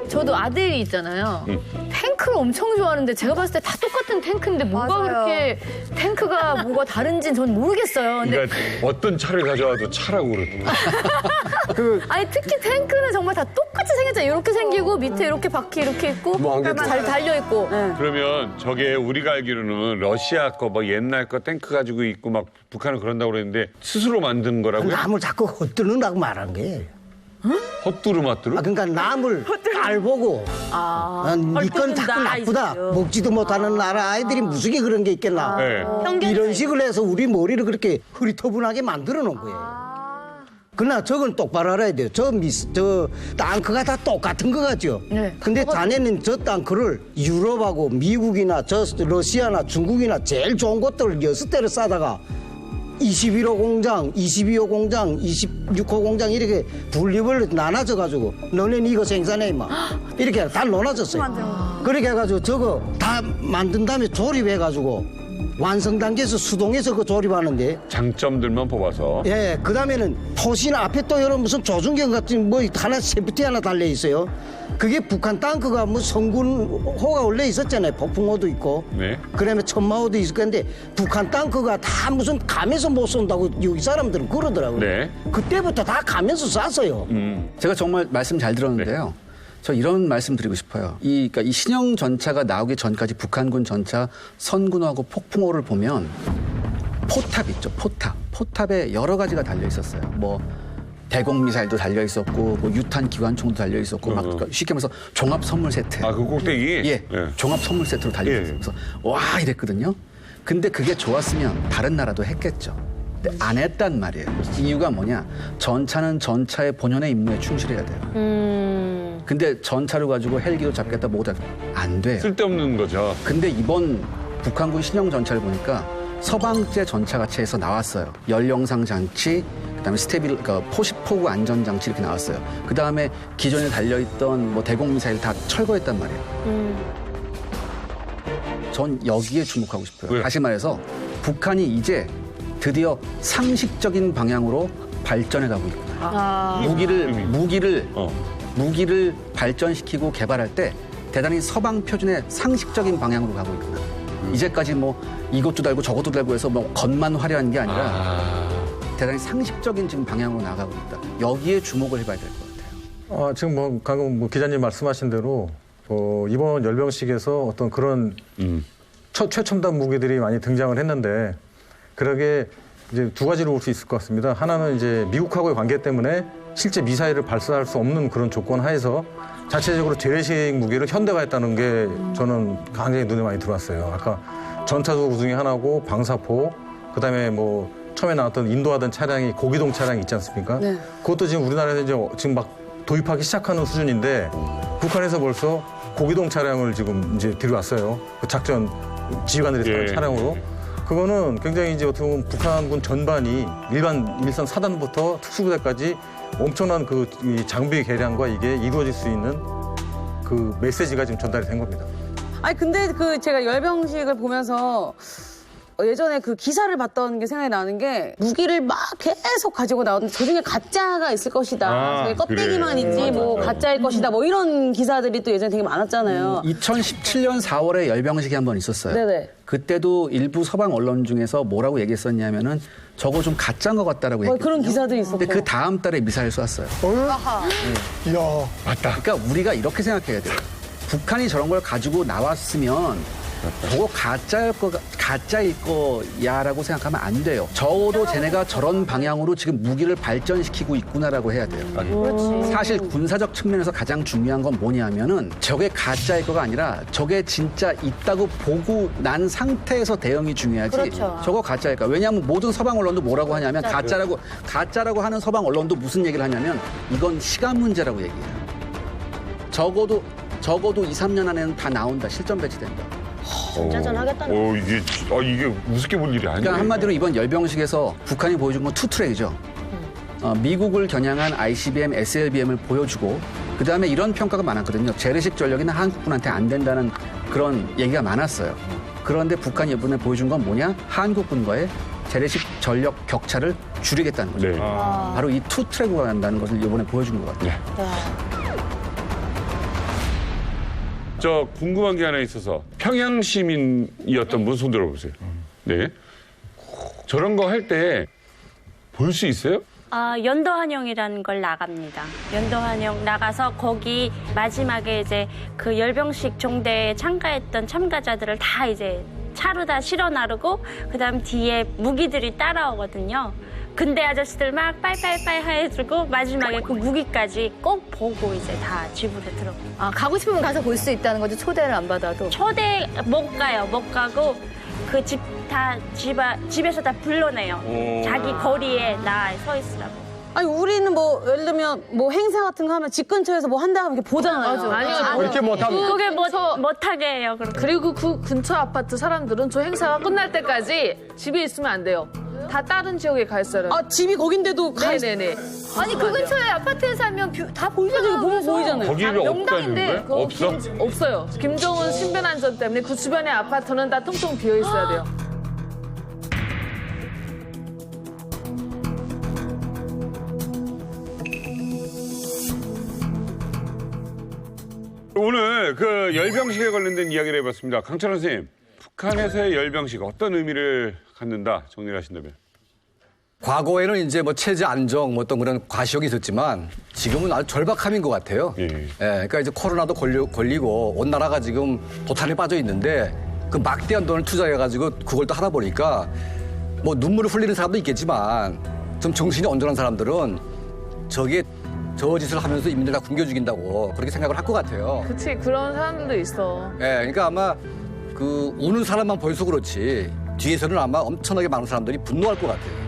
저도 아들이 있잖아요. 탱크를 엄청 좋아하는데 제가 봤을 때 다 똑같은 탱크인데 뭐가 그렇게 탱크가 뭐가 다른지는 전 모르겠어요. 근데 그러니까 어떤 차를 가져와도 차라고 그러더라고요. 아니 특히 탱크는 정말 다 똑같이 생겼잖아요. 이렇게 생기고 밑에 이렇게 바퀴 이렇게 있고 잘 달려 있고. 그러면 저게 우리가 알기로는 러시아 거 뭐 옛날 거 탱크 가지고 있고 막 북한은 그런다고 그랬는데 스스로 만든 거라고요? 남을 자꾸 헛두르라고 말한 거예요. 헛두루마뚜루? 그러니까 남을 깔보고 니건 자꾸 나쁘다. 먹지도 못하는 나라 아이들이 무슨 게 그런 게 있겠나. 이런 식으로 해서 우리 머리를 그렇게 흐리터분하게 만들어 놓은 거예요. 그러나 저건 똑바로 알아야 돼요. 저 땅크가 다 똑같은 거 같죠. 근데 자네는 저 땅크를 유럽하고 미국이나 저 러시아나 중국이나 제일 좋은 것들을 6대를 싸다가 21호 공장, 22호 공장, 26호 공장 이렇게 분리를 나눠져가지고 너네는 이거 생산해 임마 이렇게 다 나눠졌어요. 그렇게 해가지고 저거 다 만든 다음에 조립해가지고 완성 단계에서 수동해서 그 조립하는데 장점들만 뽑아서. 예, 그 다음에는 토시나 앞에 또 여러 무슨 조준경 같은 뭐 하나 세프티 하나 달려 있어요. 그게 북한 땅크가 뭐 성군호가 원래 있었잖아요. 폭풍호도 있고. 네. 그다음에 천마호도 있을 건데 북한 땅크가 다 무슨 감에서 못 쏜다고 여기 사람들은 그러더라고요. 네. 그때부터 다 가면서 쐈어요. 제가 정말 말씀 잘 들었는데요. 저 이런 말씀 드리고 싶어요. 그러니까 이 신형 전차가 나오기 전까지 북한군 전차 선군호하고 폭풍호를 보면 포탑 있죠. 포탑에 여러 가지가 달려 있었어요. 뭐 대공 미사일도 달려 있었고, 뭐 유탄 기관총도 달려 있었고, 막 쉽게 말해서 종합 선물 세트. 아, 그 꼭대기? 예, 종합 선물 세트로 달려 있었어요. 그래서 와 이랬거든요. 근데 그게 좋았으면 다른 나라도 했겠죠. 근데 안 했단 말이에요. 이유가 뭐냐? 전차는 전차의 본연의 임무에 충실해야 돼요. 근데 전차를 가지고 헬기로 잡겠다 뭐다 안 돼요. 쓸데없는 거죠. 근데 이번 북한군 신형 전차를 보니까 서방제 전차 같이 해서 나왔어요. 연령상 장치, 그다음에 그러니까 포구 안전 장치 이렇게 나왔어요. 그다음에 기존에 달려있던 뭐 대공 미사일 다 철거했단 말이에요. 전 여기에 주목하고 싶어요. 왜요? 다시 말해서 북한이 이제 드디어 상식적인 방향으로 발전해 가고 있구나. 무기를 발전시키고 개발할 때 대단히 서방 표준의 상식적인 방향으로 가고 있구나. 이제까지 뭐 이것도 달고 저것도 달고 해서 뭐 겉만 화려한 게 아니라 대단히 상식적인 지금 방향으로 나가고 있다. 여기에 주목을 해봐야 될 것 같아요. 지금 뭐 방금 뭐 기자님 말씀하신 대로 이번 열병식에서 어떤 그런 최첨단 무기들이 많이 등장을 했는데 그러게 이제 두 가지로 볼 수 있을 것 같습니다. 하나는 이제 미국하고의 관계 때문에 실제 미사일을 발사할 수 없는 그런 조건 하에서 자체적으로 재래식 무기를 현대화했다는 게 저는 굉장히 눈에 많이 들어왔어요. 아까 전차도 그 중에 하나고 방사포, 그다음에 뭐 처음에 나왔던 인도하던 차량이 고기동 차량이 있지 않습니까? 네. 그것도 지금 우리나라에서 이제 지금 막 도입하기 시작하는 수준인데 북한에서 벌써 고기동 차량을 지금 이제 들여왔어요. 그 작전 지휘관들이 타는 차량으로. 그거는 굉장히 이제 어떻게 보면 북한군 전반이 일선 사단부터 특수부대까지 엄청난 이 장비 개량과 이게 이루어질 수 있는 그 메시지가 지금 전달이 된 겁니다. 아니 근데 제가 열병식을 보면서 예전에 그 기사를 봤던 게 생각이 나는 게 무기를 막 계속 가지고 나오는데 저중에 가짜가 있을 것이다. 저게 껍데기만 그래. 있지 뭐 가짜일 것이다. 뭐 이런 기사들이 또 예전에 되게 많았잖아요. 2017년 4월에 열병식이 한 번 있었어요. 네네. 그때도 일부 서방 언론 중에서 뭐라고 얘기했었냐면은 저거 좀 가짜인 것 같다라고 얘기했거든요. 그런 기사들이 있었고. 근데 그 다음 달에 미사일 쐈어요. 이야. 맞다. 그러니까 우리가 이렇게 생각해야 돼요. 북한이 저런 걸 가지고 나왔으면 저거 가짜일 거야라고 생각하면 안 돼요. 적어도 쟤네가 저런 방향으로 지금 무기를 발전시키고 있구나라고 해야 돼요. 그렇지. 사실 군사적 측면에서 가장 중요한 건 뭐냐면은 저게 가짜일 거가 아니라 저게 진짜 있다고 보고 난 상태에서 대응이 중요하지. 그렇죠. 저거 가짜일까? 왜냐하면 모든 서방 언론도 뭐라고 하냐면 가짜라고 하는 서방 언론도 무슨 얘기를 하냐면 이건 시간 문제라고 얘기해요. 적어도 2, 3년 안에는 다 나온다. 실전 배치된다. 진짜전 하겠다는 이게 우습게 볼 일이 아니에요. 그러니까 한마디로 이번 열병식에서 북한이 보여준 건 투트랙이죠. 미국을 겨냥한 ICBM, SLBM을 보여주고 그다음에 이런 평가가 많았거든요. 재래식 전력이나 한국군한테 안 된다는 그런 얘기가 많았어요. 그런데 북한이 이번에 보여준 건 뭐냐? 한국군과의 재래식 전력 격차를 줄이겠다는 거죠. 네. 바로 이 투트랙으로 간다는 것을 이번에 보여준 것 같아요. 저 궁금한 게 하나 있어서 평양 시민이었던 분 손 들어보세요. 네. 저런 거 할 때 볼 수 있어요? 연도환영이라는 걸 나갑니다. 연도환영 나가서 거기 마지막에 이제 그 열병식 종대에 참가했던 참가자들을 다 이제 차로 다 실어 나르고 그다음 뒤에 무기들이 따라오거든요. 근대 아저씨들 막 빨빨빨 해주고 마지막에 그 무기까지 꼭 보고 이제 다 지불에 들어가요. 가고 싶으면 가서 볼 수 있다는 거죠. 초대를 안 받아도. 초대 못 가요. 못 가고 그 집에서 다 불러내요. 자기 거리에 나 서 있으라고. 아니 우리는 뭐 예를 들면 뭐 행사 같은 거 하면 집 근처에서 뭐 한다 하면 이렇게 보잖아요. 아니요. 그렇게 못하면 그게 못하게 해요. 그리고 그 근처 아파트 사람들은 저 행사가 끝날 때까지 집에 있으면 안 돼요. 다 다른 지역에 가 있어요. 아, 집이 거긴데도 네네네. 아니 그 근처에 아파트에 살면 다 보이잖아요. 보면 보이잖아요. 거기 왜 명당인데 없다는 거예요? 없어? 없어요. 김정은 신변안전 때문에 그 주변의 아파트는 다 텅텅 비어 있어야 돼요. 오늘 그 열병식에 관련된 이야기를 해봤습니다. 강철원 선생님, 북한에서의 열병식 어떤 의미를 갖는다 정리를 하신다면? 과거에는 이제 뭐 체제 안정 뭐 어떤 그런 과시욕이 있었지만 지금은 아주 절박함인 것 같아요. 그러니까 이제 코로나도 걸리고 온 나라가 지금 도탄에 빠져 있는데 그 막대한 돈을 투자해가지고 그걸 또 하다 보니까 뭐 눈물을 흘리는 사람도 있겠지만 좀 정신이 온전한 사람들은 저게 저 짓을 하면서 인민들 다 굶겨 죽인다고 그렇게 생각을 할 것 같아요. 그치, 그런 사람들도 있어. 그러니까 아마 그 우는 사람만 보여서 그렇지 뒤에서는 아마 엄청나게 많은 사람들이 분노할 것 같아요.